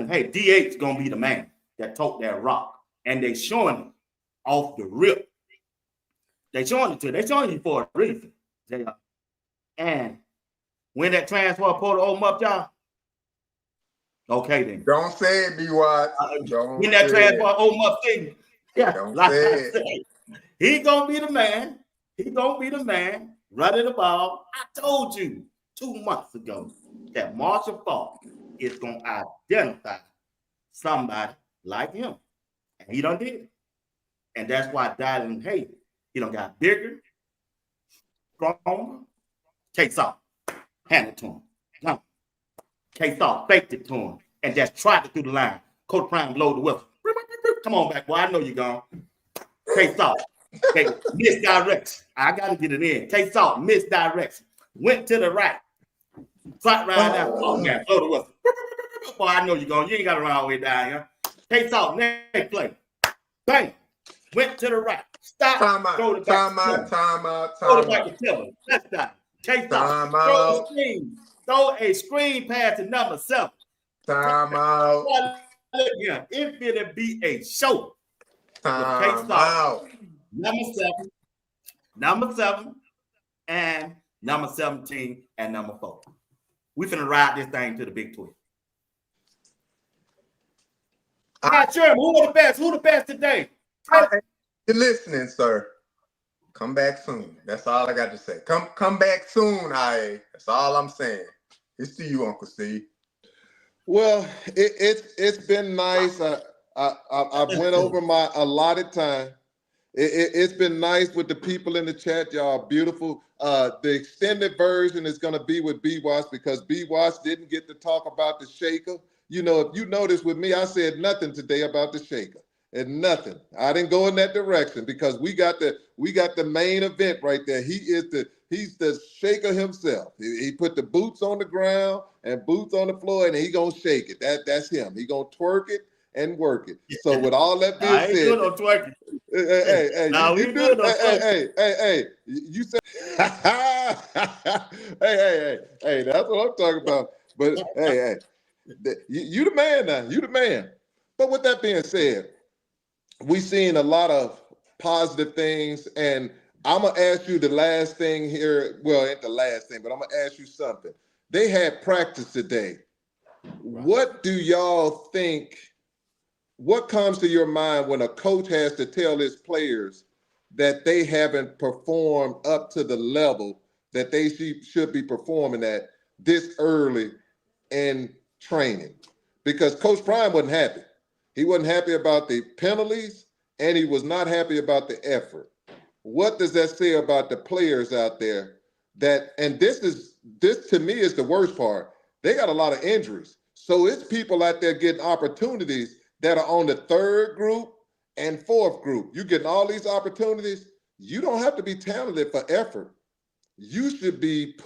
Speaker 2: Hayden, DH gonna be the man. that tote that rock, and they showing it off the rip. They showing it to you. They showing you for a reason. And when that transfer portal open up, y'all, okay then.
Speaker 5: Don't say it, BWatts.
Speaker 2: When that transfer open up, thing, yeah,
Speaker 5: Don't
Speaker 2: like
Speaker 5: say
Speaker 2: I
Speaker 5: it.
Speaker 2: said, he gonna be the man. He gonna be the man running the ball. I told you 2 months ago that Marshall Faulk is gonna identify somebody like him, and he done did it. And that's why Dylan Hayes, he done got bigger, stronger. Case off, hand it to him. No. Case off, faked it to him, and just tried it through the line. Coach Prime blowed the whistle. Come on back, boy. I know you're gone. Case off. Okay, misdirection. I got to get it in. Case off, misdirection. Went to the right. Flat right down. Oh, man, blow the whistle. Boy, I know you're gone. You ain't got to run all the way down here. Case off, next play. Bang. Went to the right. Stop.
Speaker 5: Time out.
Speaker 2: Throw the
Speaker 5: Time
Speaker 2: back.
Speaker 5: out. Time out.
Speaker 2: Throw the
Speaker 5: Time
Speaker 2: back
Speaker 5: out.
Speaker 2: to Tiller. Let's die. Case
Speaker 5: Time
Speaker 2: off. Throw
Speaker 5: out.
Speaker 2: a screen. Throw a screen pass to number 7.
Speaker 5: Time out.
Speaker 2: Yeah, it will be a show.
Speaker 5: Time out.
Speaker 2: Number 7, and number 17, and number 4. We finna ride this thing to the Big 12. All right, Sherman, who the best? Who the best today?
Speaker 5: You're listening, sir. Come back soon. That's all I got to say. Come back soon, IA. That's all I'm saying. It's to you, Uncle Steve.
Speaker 4: Well, it's been nice. I went over my allotted time. It's been nice with the people in the chat. Y'all are beautiful. The extended version is going to be with BWatts because BWatts didn't get to talk about the shaker. You know, if you notice with me, I said nothing today about the shaker. And nothing. I didn't go in that direction because we got the main event right there. He's the shaker himself. He put the boots on the ground and boots on the floor, and he gonna shake it. That's him. He gonna twerk it and work it. So with all that being said,
Speaker 2: good on twerking.
Speaker 4: Hey, you said, hey, that's what I'm talking about. But hey, you the man now. You the man. But with that being said, we've seen a lot of positive things, and I'm going to ask you the last thing here. Well, ain't the last thing, but I'm going to ask you something. They had practice today. What do y'all think, what comes to your mind when a coach has to tell his players that they haven't performed up to the level that they should be performing at this early in training? Because Coach Prime wasn't happy. He wasn't happy about the penalties, and he was not happy about the effort. What does that say about the players out there? And this to me is the worst part. They got a lot of injuries. So it's people out there getting opportunities that are on the 3rd group and 4th group. You're getting all these opportunities. You don't have to be talented for effort. You should be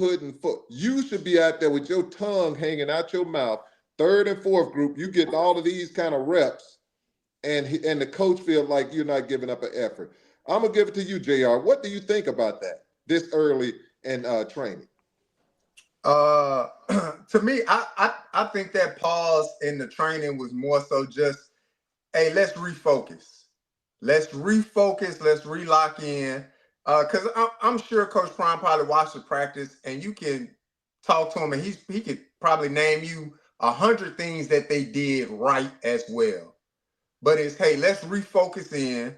Speaker 4: you should be out there with your tongue hanging out your mouth. 3rd and 4th group, you getting all of these kind of reps, and the coach feels like you're not giving up an effort. I'm gonna give it to you, JR. What do you think about that this early in training?
Speaker 5: To me, I think that pause in the training was more so just, hey, let's refocus. Let's relock in. Because I'm sure Coach Prime probably watched the practice, and you can talk to him, and he could probably name you 100 things that they did right as well. But it's, hey, let's refocus in.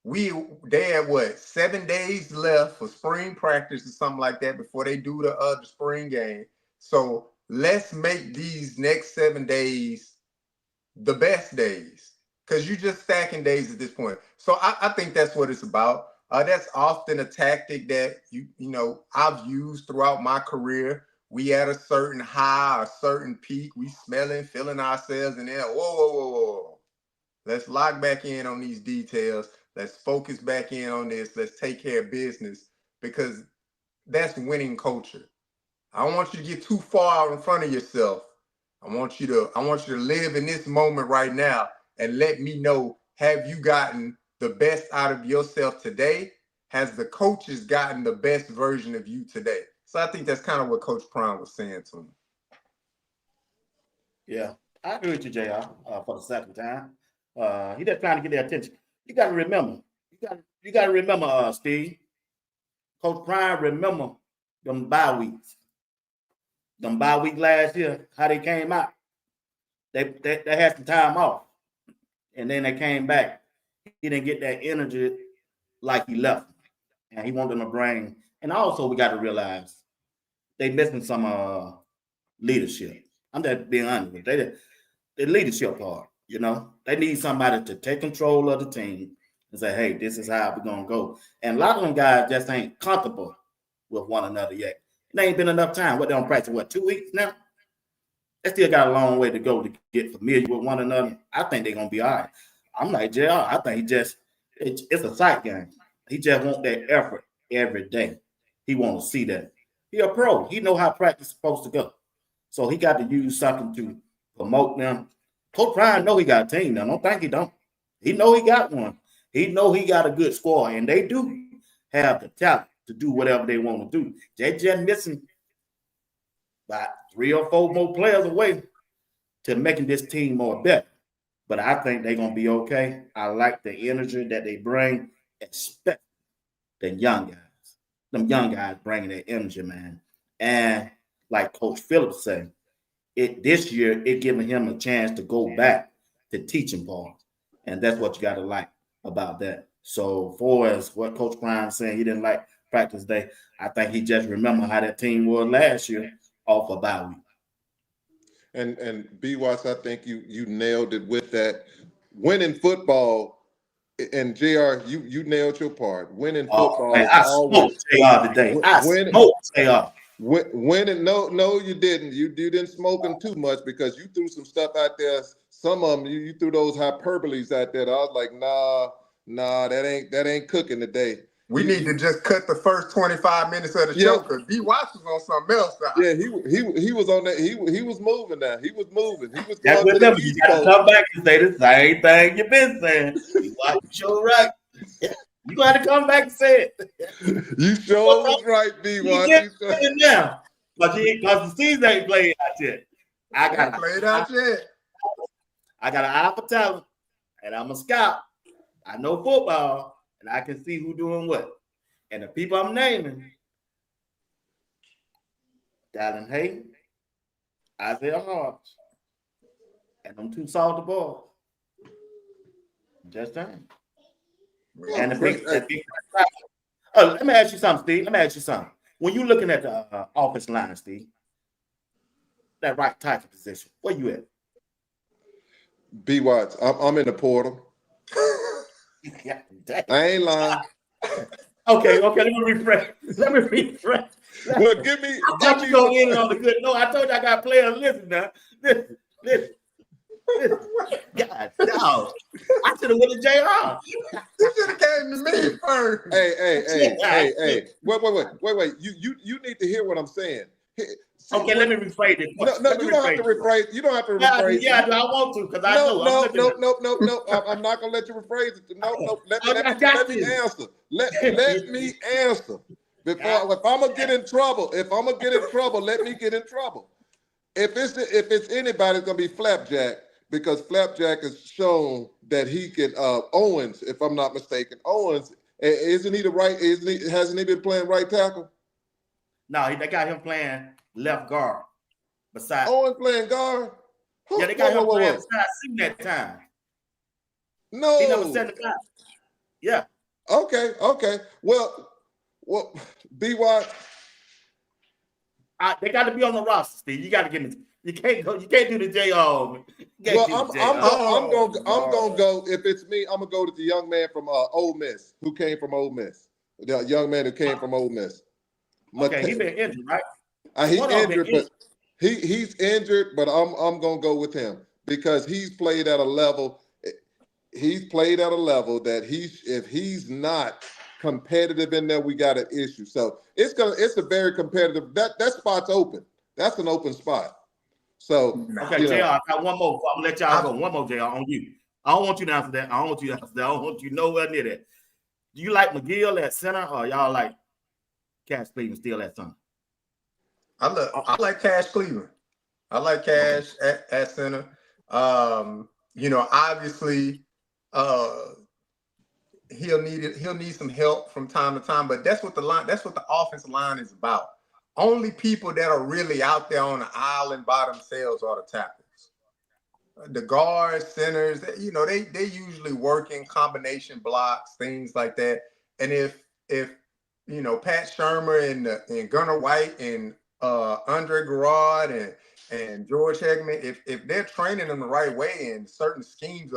Speaker 5: They had 7 days left for spring practice or something like that before they do the spring game. So let's make these next 7 days the best days, because you're just stacking days at this point. So I think that's what it's about. That's often a tactic that you know I've used throughout my career. We at a certain high, a certain peak, we smelling, feeling ourselves, and then whoa. Let's lock back in on these details. Let's focus back in on this. Let's take care of business, because that's winning culture. I don't want you to get too far out in front of yourself. I want you to live in this moment right now and let me know, have you gotten the best out of yourself today? Has the coaches gotten the best version of you today? So I think that's kind of what Coach Prime was saying to him.
Speaker 2: Yeah, I agree with you, JR, for the second time. He just trying to get their attention. You got to remember. You got to remember, Steve. Coach Prime, remember them bye weeks. Them bye week last year, how they came out. They had some time off, and then they came back. He didn't get that energy like he left, and he wanted them to bring. And also, we got to realize they missing some leadership. I'm just being honest with you. The leadership part, you know, they need somebody to take control of the team and say, hey, this is how we're going to go. And a lot of them guys just ain't comfortable with one another yet. It ain't been enough time. What, they don't practice, 2 weeks now? They still got a long way to go to get familiar with one another. I think they're going to be all right. I'm like, JR, I think it's a sight game. He just want that effort every day. He want to see that. He a pro. He know how practice is supposed to go. So he got to use something to promote them. Coach Prime know he got a team now. Don't think he don't. He know he got one. He know he got a good squad, and they do have the talent to do whatever they want to do. They just missing about 3 or 4 more players away to making this team more better. But I think they're going to be okay. I like the energy that they bring, especially the young guys. Them young guys bringing that energy, man. And like Coach Phillips said, this year, it giving him a chance to go back to teaching part. And that's what you got to like about that. So far as what Coach Prime saying, he didn't like practice day, I think he just remember how that team was last year off of bye week.
Speaker 4: And BWatts, I think you nailed it with that. Winning football, and JR, you nailed your part. Winning football.
Speaker 2: Man, I smoked JR today. I smoked JR.
Speaker 4: Winning, no, you didn't. You didn't smoke them too much because you threw some stuff out there. Some of them, you threw those hyperboles out there. I was like, nah, that ain't cooking today.
Speaker 5: We need to just cut the first 25 minutes of the show because BWatts was on something else.
Speaker 4: Yeah, he was on that. He was moving now. He was moving. He was
Speaker 2: going to the East Coast. Come back and say the same thing you've been saying. You watch the show right. You got to come back and say it.
Speaker 4: You sure was right, BWatts.
Speaker 2: Now, because the season ain't played out yet. I got an eye for talent, and I'm a scout. I know football. And I can see who doing what. And the people I'm naming, Dallin Hayden, Isaiah Harps, and them 2 salty boys. Just saying. And the big let me ask you something, Steve. Let me ask you something. When you're looking at the offense line, Steve, that right tackle position, where you at?
Speaker 4: BWatts, I'm in the portal. I ain't lying.
Speaker 2: Okay. Let me refresh.
Speaker 4: Well, give me.
Speaker 2: I thought you go in on the good. No, I told you I got players. Listen now. Listen. God, no. I should have went to JR.
Speaker 5: You should have came to me first.
Speaker 4: Hey. Wait. You need to hear what I'm saying.
Speaker 2: Okay, let me rephrase it.
Speaker 4: No, you don't have to rephrase. You don't have to rephrase.
Speaker 2: Yeah, I want to because I know.
Speaker 4: No. I'm not gonna let you rephrase it. No. Let me answer. Let me answer. Before, if I'm gonna get in trouble, let me get in trouble. If it's anybody, it's gonna be Flapjack because Flapjack has shown that he can. Owens, if I'm not mistaken, Owens isn't he the right? Hasn't he been playing right tackle?
Speaker 2: No, they got him playing left guard. Besides
Speaker 4: Owens playing guard.
Speaker 2: Yeah, they got him playing beside Sim that time.
Speaker 4: No,
Speaker 2: he number 75. Yeah.
Speaker 4: Okay. Well, BWatts.
Speaker 2: They got to be on the roster, Steve. You got to get me. You can't do the JR.
Speaker 4: I'm gonna go. If it's me, I'm gonna go to the young man from Ole Miss who came from Ole Miss. The young man who came from Ole Miss.
Speaker 2: Okay, he's been injured, right?
Speaker 4: He's injured, but he's injured. But I'm gonna go with him because he's played at a level. He's played at a level that if he's not competitive in there, we got an issue. So it's a very competitive. That spot's open. That's an open spot. So
Speaker 2: okay, JR, I got one more. I'm gonna let y'all go. One more, JR, on you. I don't want you to answer that. I don't want you nowhere near that. Do you like McGill at center, or y'all like Cash Cleveland still at center?
Speaker 5: I like Cash Cleveland. I like Cash at center. Obviously He'll need some help from time to time, but that's what the offensive line is about. Only people that are really out there on the island by themselves are the tackles. The guards, centers, you know, they usually work in combination blocks, things like that. And if you know, Pat Shermer and Gunnar White and Andre Garrard and George Hegman, if they're training them the right way and certain schemes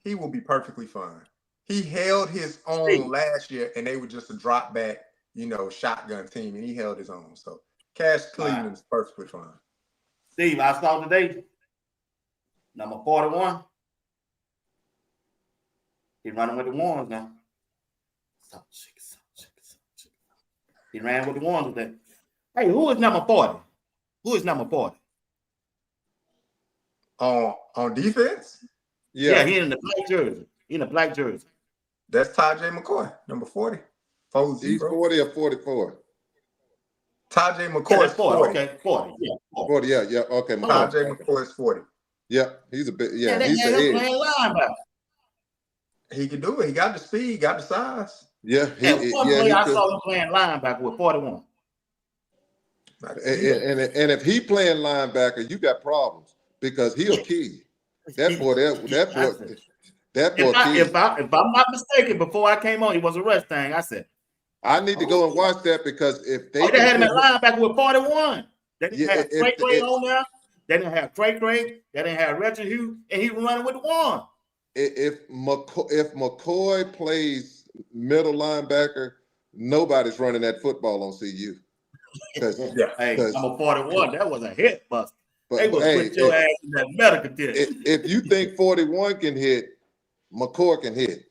Speaker 5: he will be perfectly fine. He held his own last year, and they were just a drop back, you know, shotgun team, and he held his own. So Cash Cleveland is perfectly fine.
Speaker 2: Steve, I saw today, number 41. He's running with the ones now. He ran with the ones today. Hey, who is number 40? Who is number 40?
Speaker 5: On defense?
Speaker 2: Yeah, he in the black jersey. He in the black jersey.
Speaker 5: That's Tajay McCoy, number 40. 40.
Speaker 4: He's 40 or 44?
Speaker 5: Tajay McCoy is 40.
Speaker 2: Okay, 40. Yeah,
Speaker 4: 40, yeah. Okay.
Speaker 5: Tajay McCoy is 40.
Speaker 4: Yeah, he's a bit, he's
Speaker 2: the linebacker.
Speaker 5: He can do it. He got the speed, got the size.
Speaker 4: Yeah,
Speaker 2: I saw him playing linebacker with 41.
Speaker 4: And if he playing linebacker, you got problems because he'll kill you. That boy.
Speaker 2: If I'm not mistaken, before I came on, he was a rush thing. I said,
Speaker 4: I need to go and watch that because if they
Speaker 2: had him at linebacker with 41, they didn't have Trey Gray on there. They didn't have Trey Gray. They didn't have Reggie Hughes, and he was running with one.
Speaker 4: If McCoy plays middle linebacker, nobody's running that football on CU.
Speaker 2: Hey, number 41, that was a hit buster.
Speaker 4: But
Speaker 2: they will put your ass in that medical test.
Speaker 4: If you think 41 can hit, McCoy can hit.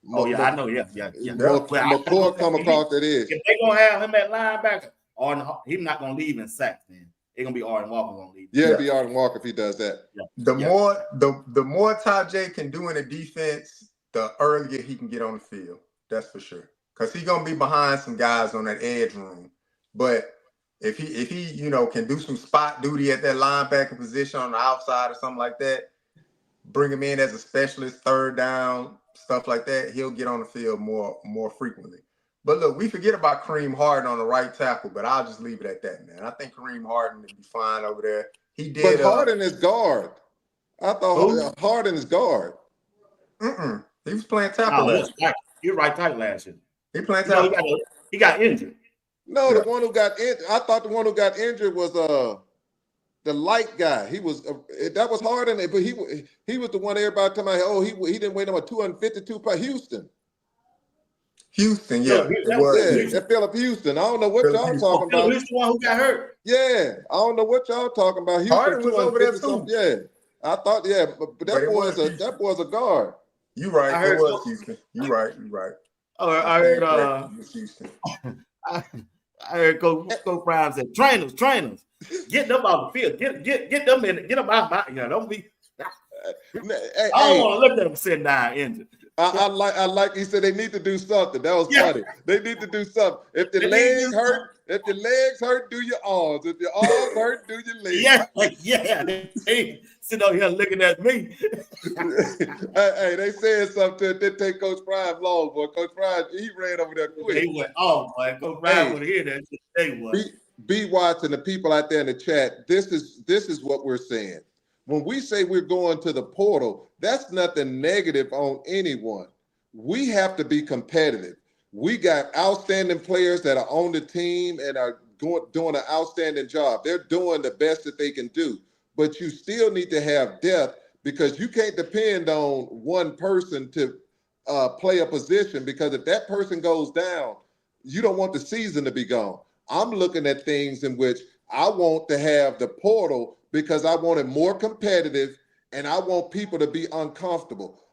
Speaker 2: I know. Yeah.
Speaker 4: McCoy come across that edge.
Speaker 2: If they're gonna have him at linebacker, he's not gonna leave in sacks. Then it's gonna be Arden Walker gonna leave.
Speaker 4: Yeah, it'll be Arden Walker if he does that.
Speaker 2: Yeah.
Speaker 5: The more Tajay can do in the defense, the earlier he can get on the field. That's for sure. Because he's gonna be behind some guys on that edge room. But if he you know can do some spot duty at that linebacker position on the outside or something like that, bring him in as a specialist, third down, stuff like that, he'll get on the field more frequently. But look, we forget about Kareem Harden on the right tackle, but I'll just leave it at that, man. I think Kareem Harden would be fine over there. He did.
Speaker 4: But Harden is guard. I thought Harden is guard.
Speaker 5: He was playing tackle.
Speaker 2: He was right tackle last year.
Speaker 5: He playing tackle.
Speaker 2: He got injured.
Speaker 4: No, the one who got injured. I thought the one who got injured was the light guy. He was that was Harden, but he was the one everybody talking about. Oh, he didn't weigh number 252 pounds. Houston, yeah. Phillips Houston. I don't know what y'all talking about.
Speaker 2: He's the one who got hurt.
Speaker 4: Yeah, I don't know what y'all talking about. Houston,
Speaker 5: Harden was over there too.
Speaker 4: Yeah, I thought. Yeah, but that boy's a guard.
Speaker 5: You right. It was Houston. You right.
Speaker 2: Oh, I heard.
Speaker 5: Houston.
Speaker 2: I heard Coach Prime said, "Trainers, get them out the field. Get them in. Get them out. You know, don't be. I don't want to look at them sitting down injured."
Speaker 4: I like. He said they need to do something. That was funny. They need to do something. If the legs hurt, do your arms. If your arms hurt, do your legs.
Speaker 2: Yeah. They sit out here looking at me.
Speaker 4: hey, they said something. They take Coach Prime long, boy. Coach Prime, he ran over there quick.
Speaker 2: He went, boy. Coach Prime would hear that.
Speaker 4: BWatts and the people out there in the chat. This is what we're saying. When we say we're going to the portal, that's nothing negative on anyone. We have to be competitive. We got outstanding players that are on the team and are doing an outstanding job. They're doing the best that they can do. But you still need to have depth because you can't depend on one person to play a position, because if that person goes down, you don't want the season to be gone. I'm looking at things in which I want to have the portal because I want it more competitive and I want people to be uncomfortable.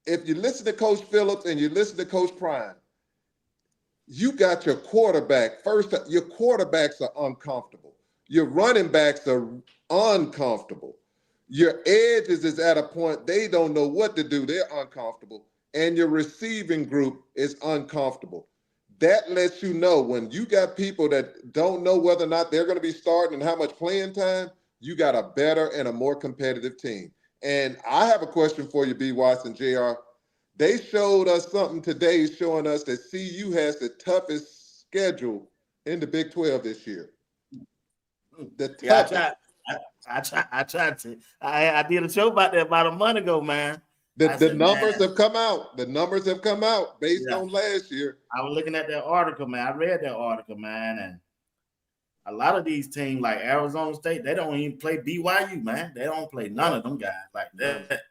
Speaker 4: If you listen to Coach Phillips and you listen to Coach Prime, you got your quarterback. First, your quarterbacks are uncomfortable. Your running backs are uncomfortable. Your edges is at a point they don't know what to do. They're uncomfortable. And your receiving group is uncomfortable. That lets you know when you got people that don't know whether or not they're going to be starting and how much playing time, you got a better and a more competitive team. And I have a question for you, BWatts and JR. They showed us something today showing us that CU has the toughest schedule in the Big 12 this year. The toughest.
Speaker 2: Yeah, I tried to. I did a show about that about a month ago, man.
Speaker 4: The numbers have come out. The numbers have come out based on last year.
Speaker 2: I was looking at that article, man. I read that article, man, and a lot of these teams like Arizona State, they don't even play BYU, man. They don't play none of them guys like that.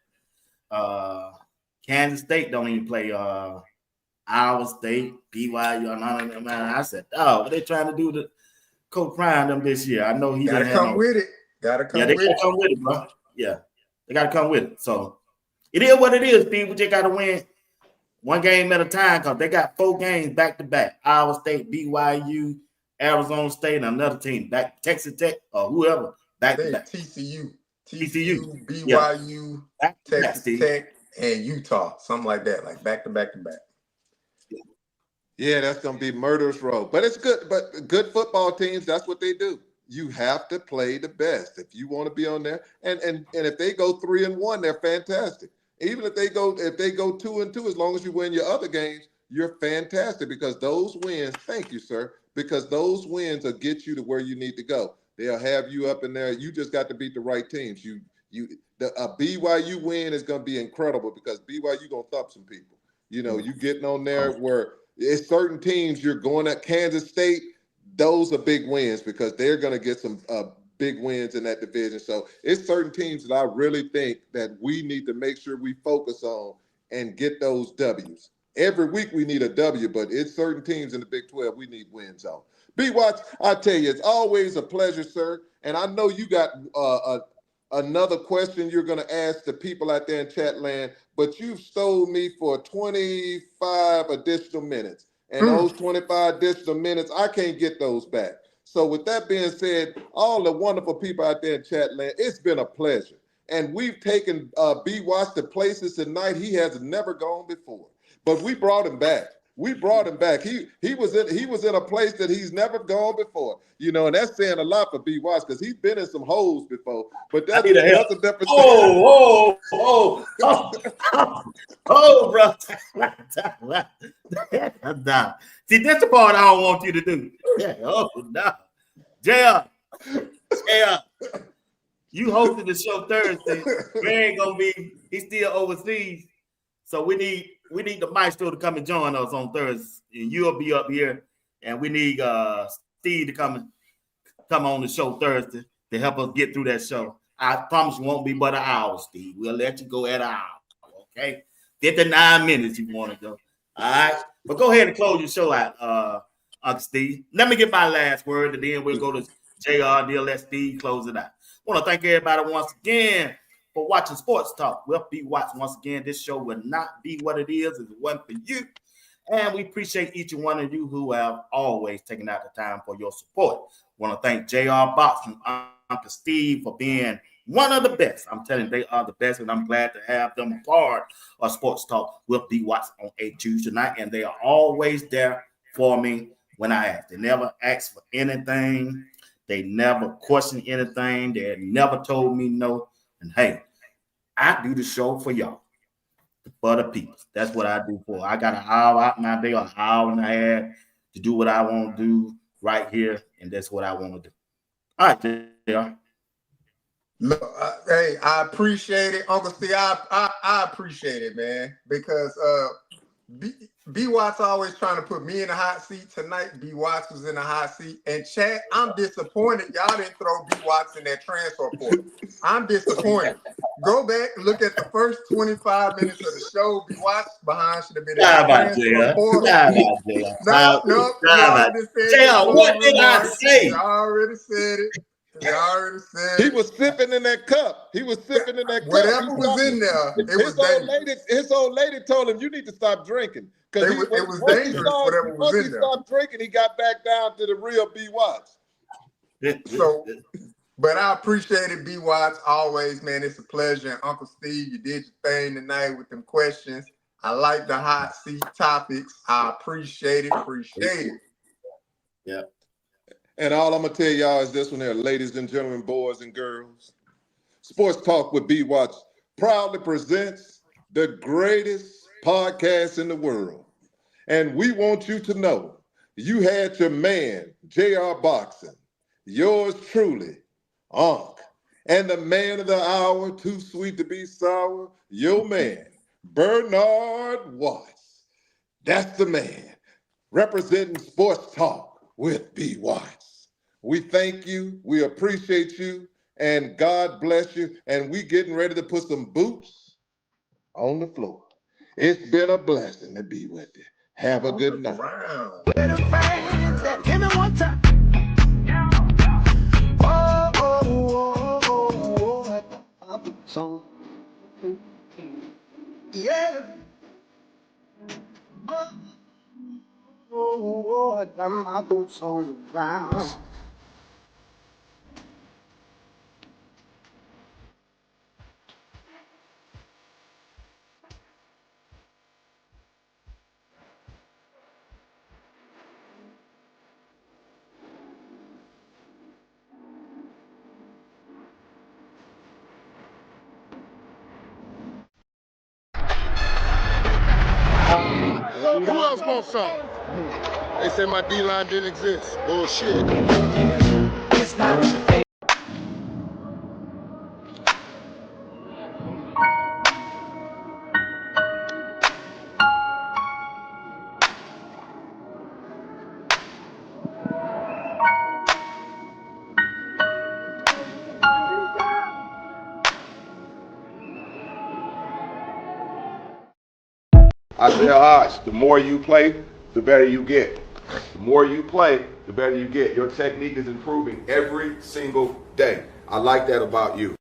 Speaker 2: Kansas State don't even play Iowa State, BYU, none of them, man. I said, oh, what they trying to do to Coach Prime them this year? I know he
Speaker 5: gotta come with it. Gotta come
Speaker 2: they
Speaker 5: with
Speaker 2: gotta come with it, bro. Yeah, they gotta come with it. So it is what it is, Steve. We just gotta win one game at a time because they got 4 games back to back. Iowa State, BYU, Arizona State, and another team back, Texas Tech or whoever back to back.
Speaker 5: TCU,
Speaker 2: Yeah.
Speaker 5: BYU, Texas Tech, and Utah, something like that, like back to back to back.
Speaker 4: Yeah, that's gonna be murderous road. But it's good. But good football teams, that's what they do. You have to play the best if you want to be on there. And if they go 3-1, they're fantastic. Even if they go 2-2, as long as you win your other games, you're fantastic because those wins. Thank you, sir. Because those wins will get you to where you need to go. They'll have you up in there. You just got to beat the right teams. A BYU win is going to be incredible because BYU going to thump some people. You know, you getting on there where it's certain teams you're going at. Kansas State, those are big wins because they're going to get some big wins in that division. So it's certain teams that I really think that we need to make sure we focus on and get those W's. Every week we need a W, but it's certain teams in the Big 12 we need wins on. BWatts, I tell you, it's always a pleasure, sir. And I know you got another question you're going to ask the people out there in chat land, but you've stole me for 25 additional minutes. And those 25 additional minutes, I can't get those back. So with that being said, all the wonderful people out there in chat land, it's been a pleasure. And we've taken BWatts to places tonight he has never gone before. But we brought him back. We brought him back. He was in a place that he's never gone before. You know, and that's saying a lot for BWatts because he's been in some holes before. But that's a different
Speaker 2: Oh, bro. See, that's the part I don't want you to do. Oh, no. JR, you hosted the show Thursday. Greg gonna be, he's still overseas. So we need the maestro to come and join us on Thursday. And you'll be up here. And we need Steve to come on the show Thursday to help us get through that show. I promise you won't be but an hour, Steve. We'll let you go at an hour. Okay? 59 minutes you want to go. All right? But go ahead and close your show out, Uncle Steve. Let me get my last word, and then we'll go to JR. Then let Steve close it out. I want to thank everybody once again for watching Sports Talk with BWatts. Once again, this show will not be what it is if it wasn't for you. And we appreciate each and one of you who have always taken out the time for your support. I want to thank JR Box and Uncle Steve for being one of the best. I'm telling you, they are the best, and I'm glad to have them a part of Sports Talk with BWatts on a Tuesday night. And they are always there for me when I ask. They never ask for anything. They never question anything. They never told me no. And hey, I do the show for y'all, for the people. That's what I do for. I got an hour out my day, an hour and a half to do what I want to do right here, and that's what I want to do. All right, yeah.
Speaker 5: Look, hey, I appreciate it, Uncle Steve. I appreciate it, man, because BWatts always trying to put me in the hot seat. Tonight, BWatts was in the hot seat. And chat, I'm disappointed y'all didn't throw BWatts in that transfer portal. I'm disappointed. Go back and look at the first 25 minutes of the show. BWatts behind should have been in the transfer portal. No,
Speaker 2: what did I say?
Speaker 5: You already said it.
Speaker 4: He was sipping in that cup. He was sipping in that cup.
Speaker 5: Whatever was in there, it was dangerous.
Speaker 4: His old lady told him, "You need to stop drinking."
Speaker 5: Because it was dangerous. Whatever was in there.
Speaker 4: Once he stopped drinking, he got back down to the real BWatts.
Speaker 5: So, but I appreciate it, BWatts, always, man. It's a pleasure. And Uncle Steve, you did your thing tonight with them questions. I like the hot seat topics. I appreciate it.
Speaker 2: Yeah.
Speaker 4: And all I'm going to tell y'all is this one here, ladies and gentlemen, boys and girls. Sports Talk with BWatts proudly presents the greatest podcast in the world. And we want you to know you had your man, JR Boxing, yours truly, Ankh, and the man of the hour, too sweet to be sour, your man, Bernard Watts. That's the man, representing Sports Talk with BWatts. We thank you, we appreciate you, and God bless you. And we getting ready to put some boots on the floor. It's been a blessing to be with you. Have a good night.
Speaker 1: Give me one time. So, yeah. I'm boots on the ground.
Speaker 4: Who else wants some? They said my D-line didn't exist. Bullshit.
Speaker 6: I tell Hodge, the more you play, the better you get. The more you play, the better you get. Your technique is improving every single day. I like that about you.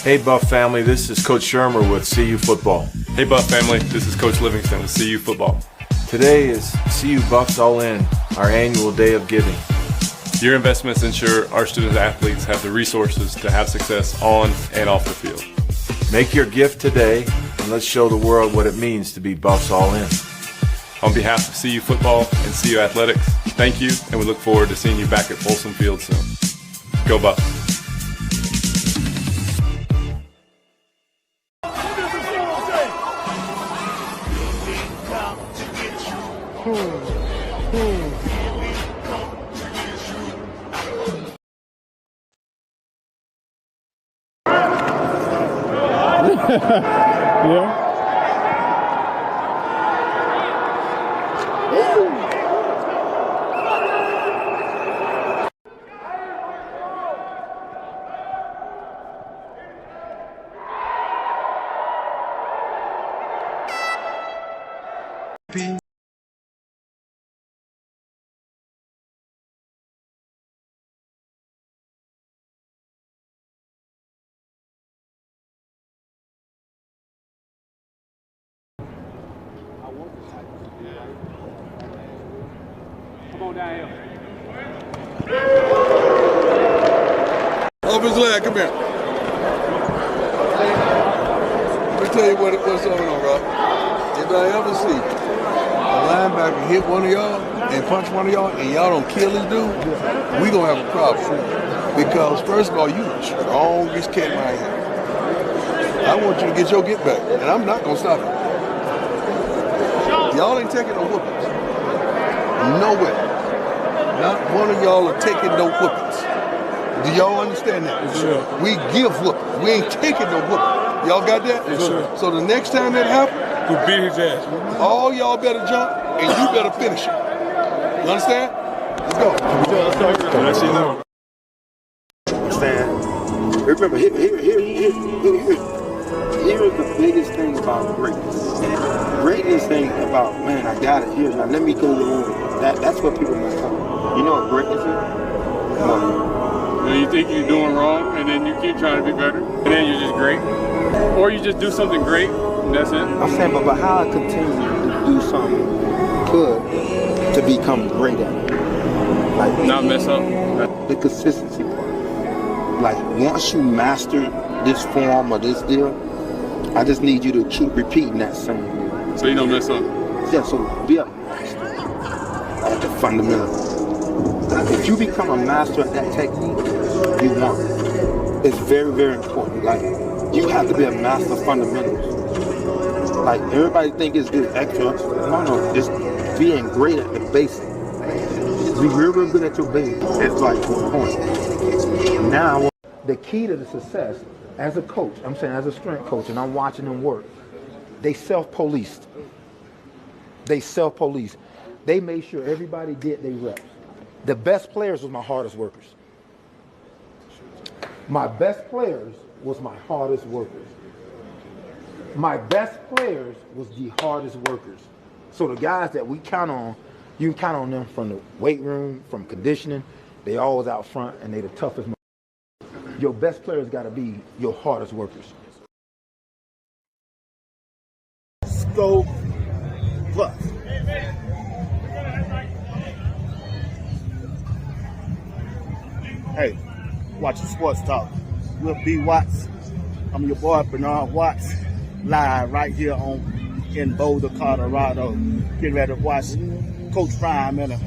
Speaker 7: Hey Buff family, this is Coach Shermer with CU Football.
Speaker 8: Hey Buff family, this is Coach Livingston with CU Football.
Speaker 7: Today is CU Buffs All In, our annual day of giving.
Speaker 8: Your investments ensure our student athletes have the resources to have success on and off the field.
Speaker 7: Make your gift today and let's show the world what it means to be Buffs All In.
Speaker 8: On behalf of CU Football and CU Athletics, thank you, and we look forward to seeing you back at Folsom Field soon. Go Buffs.
Speaker 9: Yeah.
Speaker 8: Come on down here.
Speaker 3: Offensive line, come here. Let me tell you what's going on, Rob. If I ever see a linebacker hit one of y'all and punch one of y'all and y'all don't kill this dude, we gonna have a problem. Because first of all, you the strongest cat right here. I want you to get your get back, and I'm not gonna stop it. Y'all ain't taking no whoopings. Nowhere. Not one of y'all are taking no whoopings. Do y'all understand that?
Speaker 9: Yes, sir.
Speaker 3: We give whoopings. We ain't taking no whoopings. Y'all got that?
Speaker 9: Yes, sir.
Speaker 3: So the next time that happens,
Speaker 9: You beat his ass.
Speaker 3: all y'all better jump and you better finish it. You understand? Let's go.
Speaker 8: Let's see now.
Speaker 10: Understand? Remember, here's the biggest thing about greatness. Greatness ain't about, man, I got it here, now let me go on. That's what people mess up. You know what greatness is? Come on.
Speaker 8: You think you're doing wrong, and then you keep trying to be better, and then you're just great. Or you just do something great, and that's it.
Speaker 10: I'm saying, but how I continue to do something good to become great at it. Like,
Speaker 8: Not mess up.
Speaker 10: the consistency part. Like, once you master this form or this deal, I just need you to keep repeating that same deal.
Speaker 8: So you don't mess up.
Speaker 10: Yeah, so be a master. the fundamentals. If you become a master of that technique, you won. It's very, very important. Like, you have to be a master of fundamentals. Like, everybody think it's this extra. No, it's being great at the basics. Be real, real good at your basics. It's like one point. Now, the key to the success as a coach, I'm saying as a strength coach, and I'm watching them work, they self-policed. They self-policed. They made sure everybody did their reps. The best players was my hardest workers. My best players was my hardest workers. My best players was the hardest workers. So the guys that we count on, you can count on them from the weight room, from conditioning. They always out front, and they the toughest. Your best players got to be your hardest workers.
Speaker 2: Go plus. Hey, watching Sports Talk with BWatts. I'm your boy Bernard Watts, live right here in Boulder, Colorado. Getting ready to watch Coach Prime in a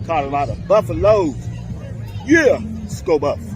Speaker 2: Colorado Buffaloes. Yeah, let's go Buffs.